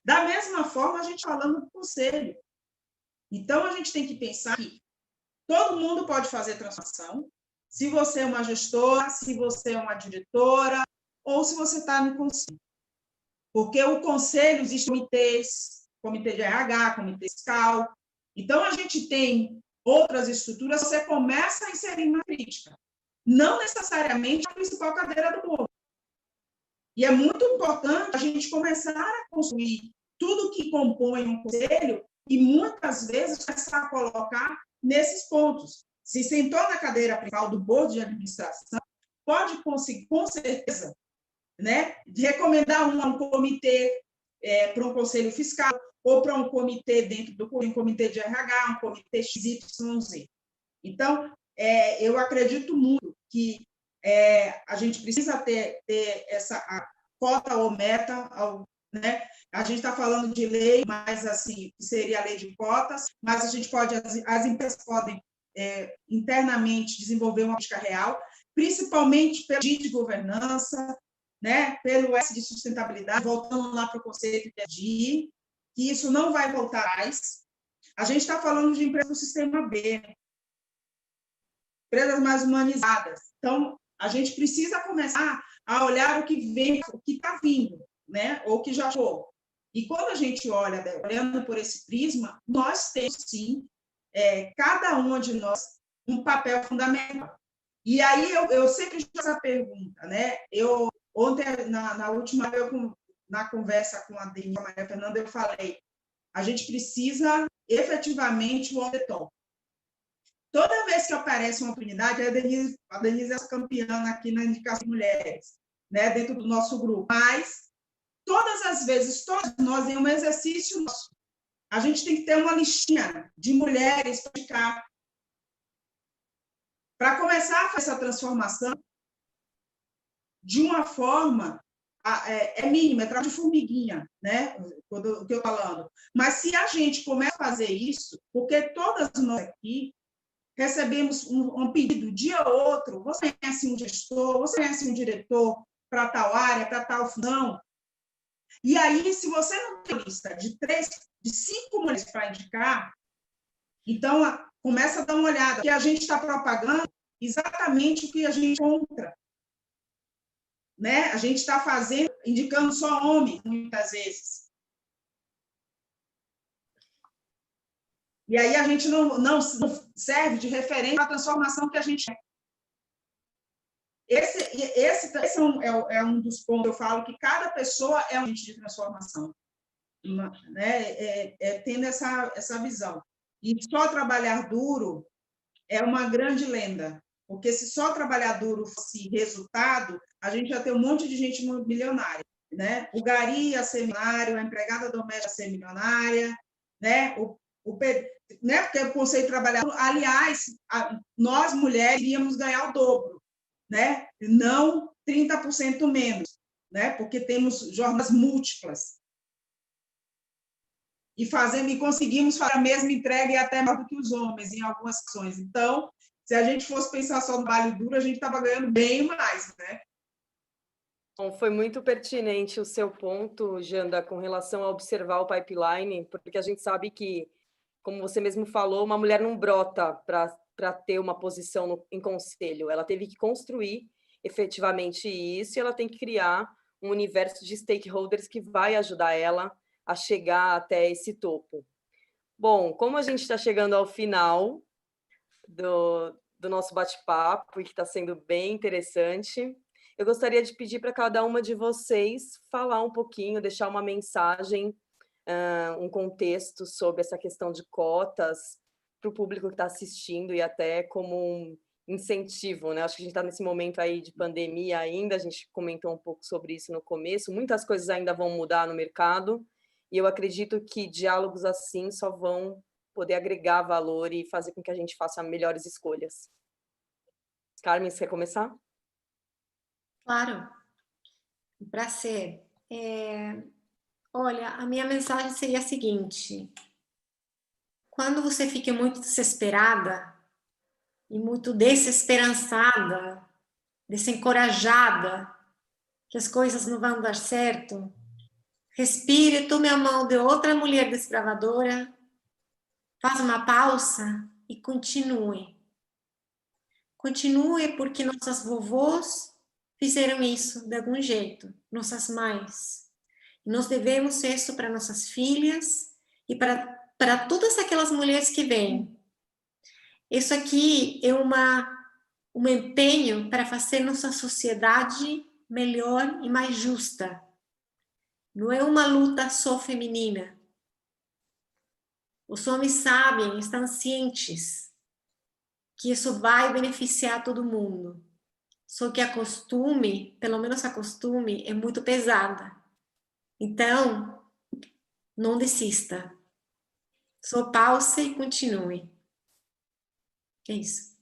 Da mesma forma, a gente falando do conselho. Então, a gente tem que pensar que todo mundo pode fazer transformação, se você é uma gestora, se você é uma diretora, ou se você está no conselho. Porque o conselho, existem comitês, comitê de RH, comitê fiscal. Então, a gente tem outras estruturas, você começa a inserir uma crítica. Não necessariamente a principal cadeira do bolo. E é muito importante a gente começar a construir tudo que compõe um conselho e, muitas vezes, começar a colocar nesses pontos. Se sentou na cadeira principal do board de administração, pode conseguir, com certeza, né, recomendar um comitê para um conselho fiscal, ou para um comitê dentro do comitê de RH, um comitê XYZ. Então, eu acredito muito que a gente precisa ter essa cota ou meta, né? A gente está falando de lei, mas assim, seria a lei de cotas, mas a gente pode, as empresas podem internamente desenvolver uma política real, principalmente pelo G de governança, né? Pelo S de sustentabilidade, voltando lá para o conceito de agir, que isso não vai voltar mais. A gente está falando de empresas do sistema B, empresas mais humanizadas. Então, a gente precisa começar a olhar o que vem, o que está vindo, né? Ou que já foi. E quando a gente olha, olhando por esse prisma, nós temos, sim, cada uma de nós, um papel fundamental. E aí, eu sempre faço essa pergunta, né? Ontem, na última, na conversa com a Denise, com a Maria Fernanda, eu falei, a gente precisa, efetivamente, o on-the-top. Toda vez que aparece uma oportunidade, a Denise é campeã aqui na indicação de mulheres, né, dentro do nosso grupo. Mas, todas as vezes, todos nós, em um exercício nosso, a gente tem que ter uma listinha de mulheres para indicar. Para começar a fazer essa transformação de uma forma mínima, é trabalho de formiguinha, né? O que eu estou falando. Mas se a gente começa a fazer isso, porque todas nós aqui recebemos um pedido dia ou outro, você conhece um gestor, você conhece um diretor para tal área, para tal função. E aí, se você não tem lista de 5 mulheres para indicar, então começa a dar uma olhada, porque a gente está propagando exatamente o que a gente encontra. Né? A gente está indicando só homens, muitas vezes. E aí a gente não serve de referência para a transformação que a gente quer. Esse é um dos pontos que eu falo, que cada pessoa é um agente de transformação, né? Tendo essa visão. E só trabalhar duro é uma grande lenda, porque se só trabalhar duro fosse resultado, a gente já tem um monte de gente milionária, né? O gari ia ser milionário, a empregada doméstica ia ser milionária, né? Né? Porque o conceito de trabalhador, aliás, nós mulheres iríamos ganhar o dobro, né? Não 30% menos, né? Porque temos jornadas múltiplas. E conseguimos fazer a mesma entrega e até mais do que os homens em algumas ações. Então, se a gente fosse pensar só no trabalho duro, a gente estava ganhando bem mais, né? Bom, foi muito pertinente o seu ponto, Janda, com relação a observar o pipeline, porque a gente sabe que, como você mesmo falou, uma mulher não brota para ter uma posição em conselho. Ela teve que construir efetivamente isso e ela tem que criar um universo de stakeholders que vai ajudar ela a chegar até esse topo. Bom, como a gente está chegando ao final do nosso bate-papo, e que está sendo bem interessante. Eu gostaria de pedir para cada uma de vocês falar um pouquinho, deixar uma mensagem, um contexto sobre essa questão de cotas para o público que está assistindo e até como um incentivo, né? Acho que a gente está nesse momento aí de pandemia ainda, a gente comentou um pouco sobre isso no começo, muitas coisas ainda vão mudar no mercado, e eu acredito que diálogos assim só vão poder agregar valor e fazer com que a gente faça melhores escolhas. Carmen, você quer começar? Claro, um prazer. Olha, a minha mensagem seria a seguinte: quando você fica muito desesperada e muito desesperançada, desencorajada, que as coisas não vão dar certo, respire, tome a mão de outra mulher desbravadora, faz uma pausa e continue. Continue, porque nossas vovós fizeram isso de algum jeito, nossas mães. Nós devemos isso para nossas filhas e para todas aquelas mulheres que vêm. Isso aqui é um empenho para fazer nossa sociedade melhor e mais justa. Não é uma luta só feminina. Os homens sabem, estão cientes que isso vai beneficiar todo mundo. Só que a costume, pelo menos a costume, é muito pesada. Então, não desista. Só pause e continue. É isso.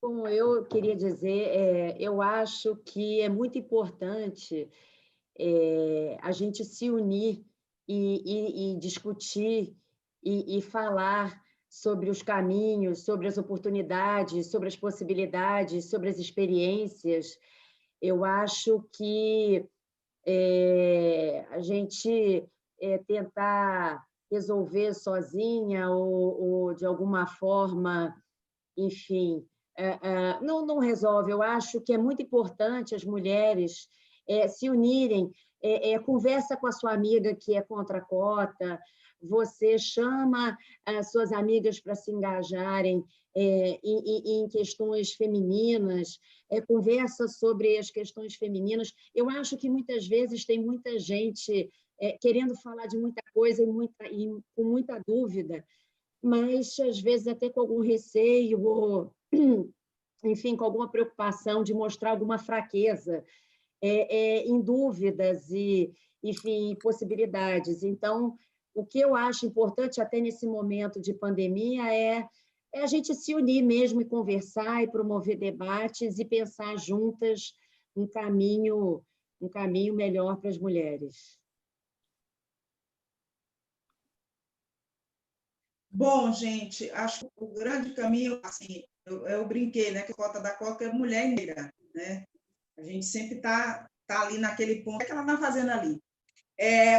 Bom, eu queria dizer, eu acho que é muito importante a gente se unir e discutir e falar sobre os caminhos, sobre as oportunidades, sobre as possibilidades, sobre as experiências. Eu acho que a gente tentar resolver sozinha ou de alguma forma, enfim, não resolve. Eu acho que é muito importante as mulheres se unirem, conversa com a sua amiga que é contra a cota, você chama as suas amigas para se engajarem em questões femininas, conversa sobre as questões femininas. Eu acho que muitas vezes tem muita gente querendo falar de muita coisa e com muita dúvida, mas às vezes até com algum receio ou, enfim, com alguma preocupação de mostrar alguma fraqueza em dúvidas e, enfim, possibilidades. Então, o que eu acho importante até nesse momento de pandemia é a gente se unir mesmo e conversar e promover debates e pensar juntas um caminho melhor para as mulheres. Bom, gente, acho que o grande caminho, assim, eu brinquei, né, que a cota da Coca é mulher negra, né? A gente sempre tá ali naquele ponto. O que ela está fazendo ali?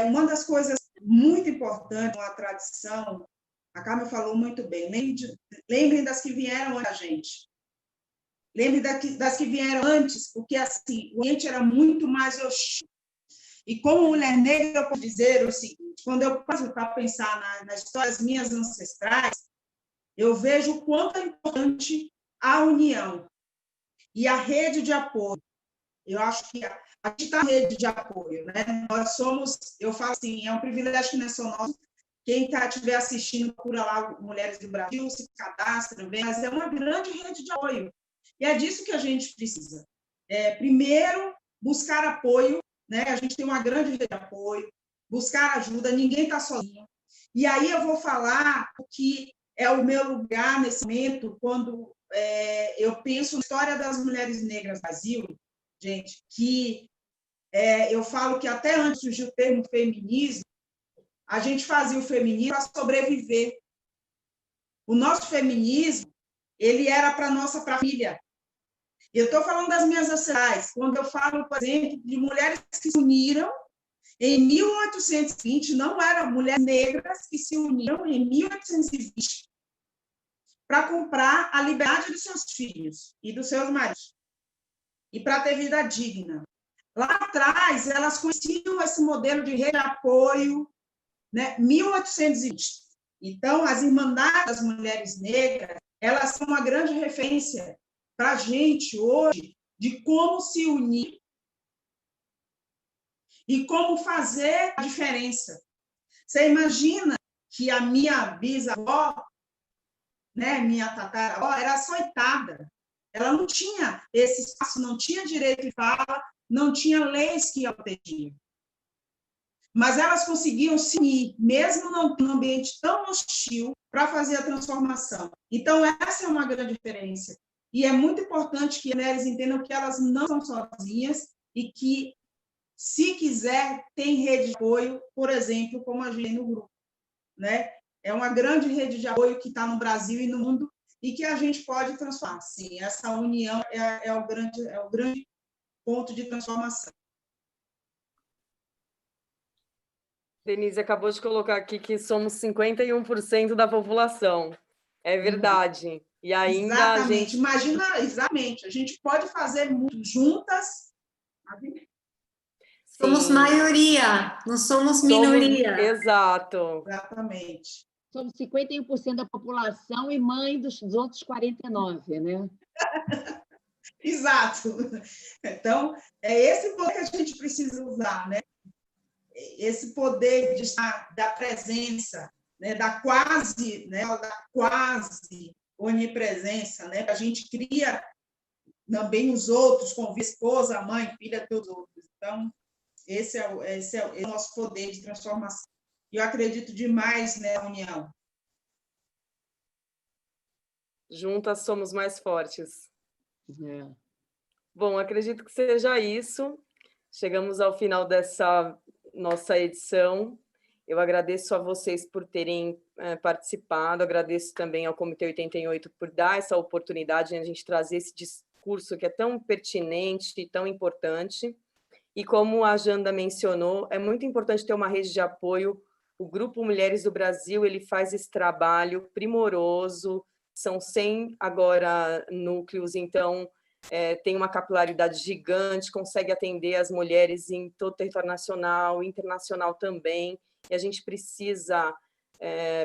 Uma das coisas muito importantes, uma tradição, a Carmen falou muito bem, lembrem das que vieram antes da gente. Lembrem das que vieram antes, porque assim, o ambiente era muito mais hostil. E como mulher negra, eu posso dizer o seguinte: quando eu passo para pensar na história das minhas ancestrais, eu vejo o quanto é importante a união e a rede de apoio. Eu acho que a gente está na rede de apoio, né? Nós somos, eu falo assim, é um privilégio que não é só nosso. Quem estiver assistindo, procura lá Mulheres do Brasil, se cadastra, vem, mas é uma grande rede de apoio. E é disso que a gente precisa. Primeiro, buscar apoio, né? A gente tem uma grande rede de apoio, buscar ajuda, ninguém está sozinho. E aí eu vou falar o que é o meu lugar nesse momento, quando eu penso na história das mulheres negras no Brasil, gente, que eu falo que até antes de surgir o termo feminismo, a gente fazia o feminismo para sobreviver. O nosso feminismo, ele era para a nossa família. Eu estou falando das minhas ancestrais, quando eu falo, por exemplo, de mulheres que se uniram em 1820, não eram mulheres negras que se uniram em 1820 para comprar a liberdade dos seus filhos e dos seus maridos e para ter vida digna. Lá atrás, elas conheciam esse modelo de rede de apoio, né? 1820. Então, as Irmandades das Mulheres Negras, elas são uma grande referência para a gente hoje de como se unir e como fazer a diferença. Você imagina que a minha bisavó, né, minha tataravó, era açoitada. Ela não tinha esse espaço, não tinha direito de fala, não tinha leis que a protegiam. Mas elas conseguiam se unir, mesmo num ambiente tão hostil, para fazer a transformação. Então, essa é uma grande diferença. E é muito importante que as mulheres entendam que elas não são sozinhas e que, se quiser, tem rede de apoio, por exemplo, como a gente tem no grupo, né? É uma grande rede de apoio que está no Brasil e no mundo e que a gente pode transformar. Sim, essa união é o grande ponto de transformação. Denise acabou de colocar aqui que somos 51% da população. É verdade. E ainda Exatamente. a gente... Imagina, exatamente. A gente pode fazer muito juntas. Somos maioria, não somos minoria. Exato. Exatamente. Somos 51% da população e mãe dos outros 49%, né? Exato. Então, é esse poder que a gente precisa usar, né? Esse poder de estar, da presença, né? Da quase onipresença, né? A gente cria também os outros, convida a esposa, a mãe, filha, todos os outros. Então, esse é o nosso poder de transformação. E eu acredito demais na união. Juntas somos mais fortes. É. Bom, acredito que seja isso. Chegamos ao final dessa nossa edição. Eu agradeço a vocês por terem participado, agradeço também ao Comitê 88 por dar essa oportunidade de a gente trazer esse discurso que é tão pertinente e tão importante. E como a Janda mencionou, é muito importante ter uma rede de apoio. O Grupo Mulheres do Brasil, ele faz esse trabalho primoroso, são 100 agora núcleos, então tem uma capilaridade gigante, consegue atender as mulheres em todo o território nacional, internacional também, e a gente precisa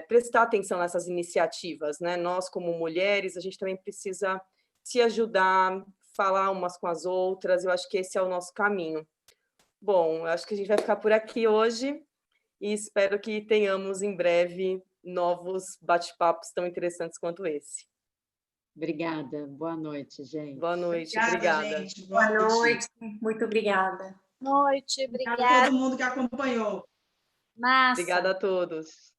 prestar atenção nessas iniciativas, né? Nós, como mulheres, a gente também precisa se ajudar, falar umas com as outras, eu acho que esse é o nosso caminho. Bom, acho que a gente vai ficar por aqui hoje e espero que tenhamos em breve novos bate-papos tão interessantes quanto esse. Obrigada. Boa noite, gente. Boa noite. Obrigada. Gente. Boa noite. Muito obrigada. Noite, obrigada. Obrigada a todo mundo que acompanhou. Massa. Obrigada a todos.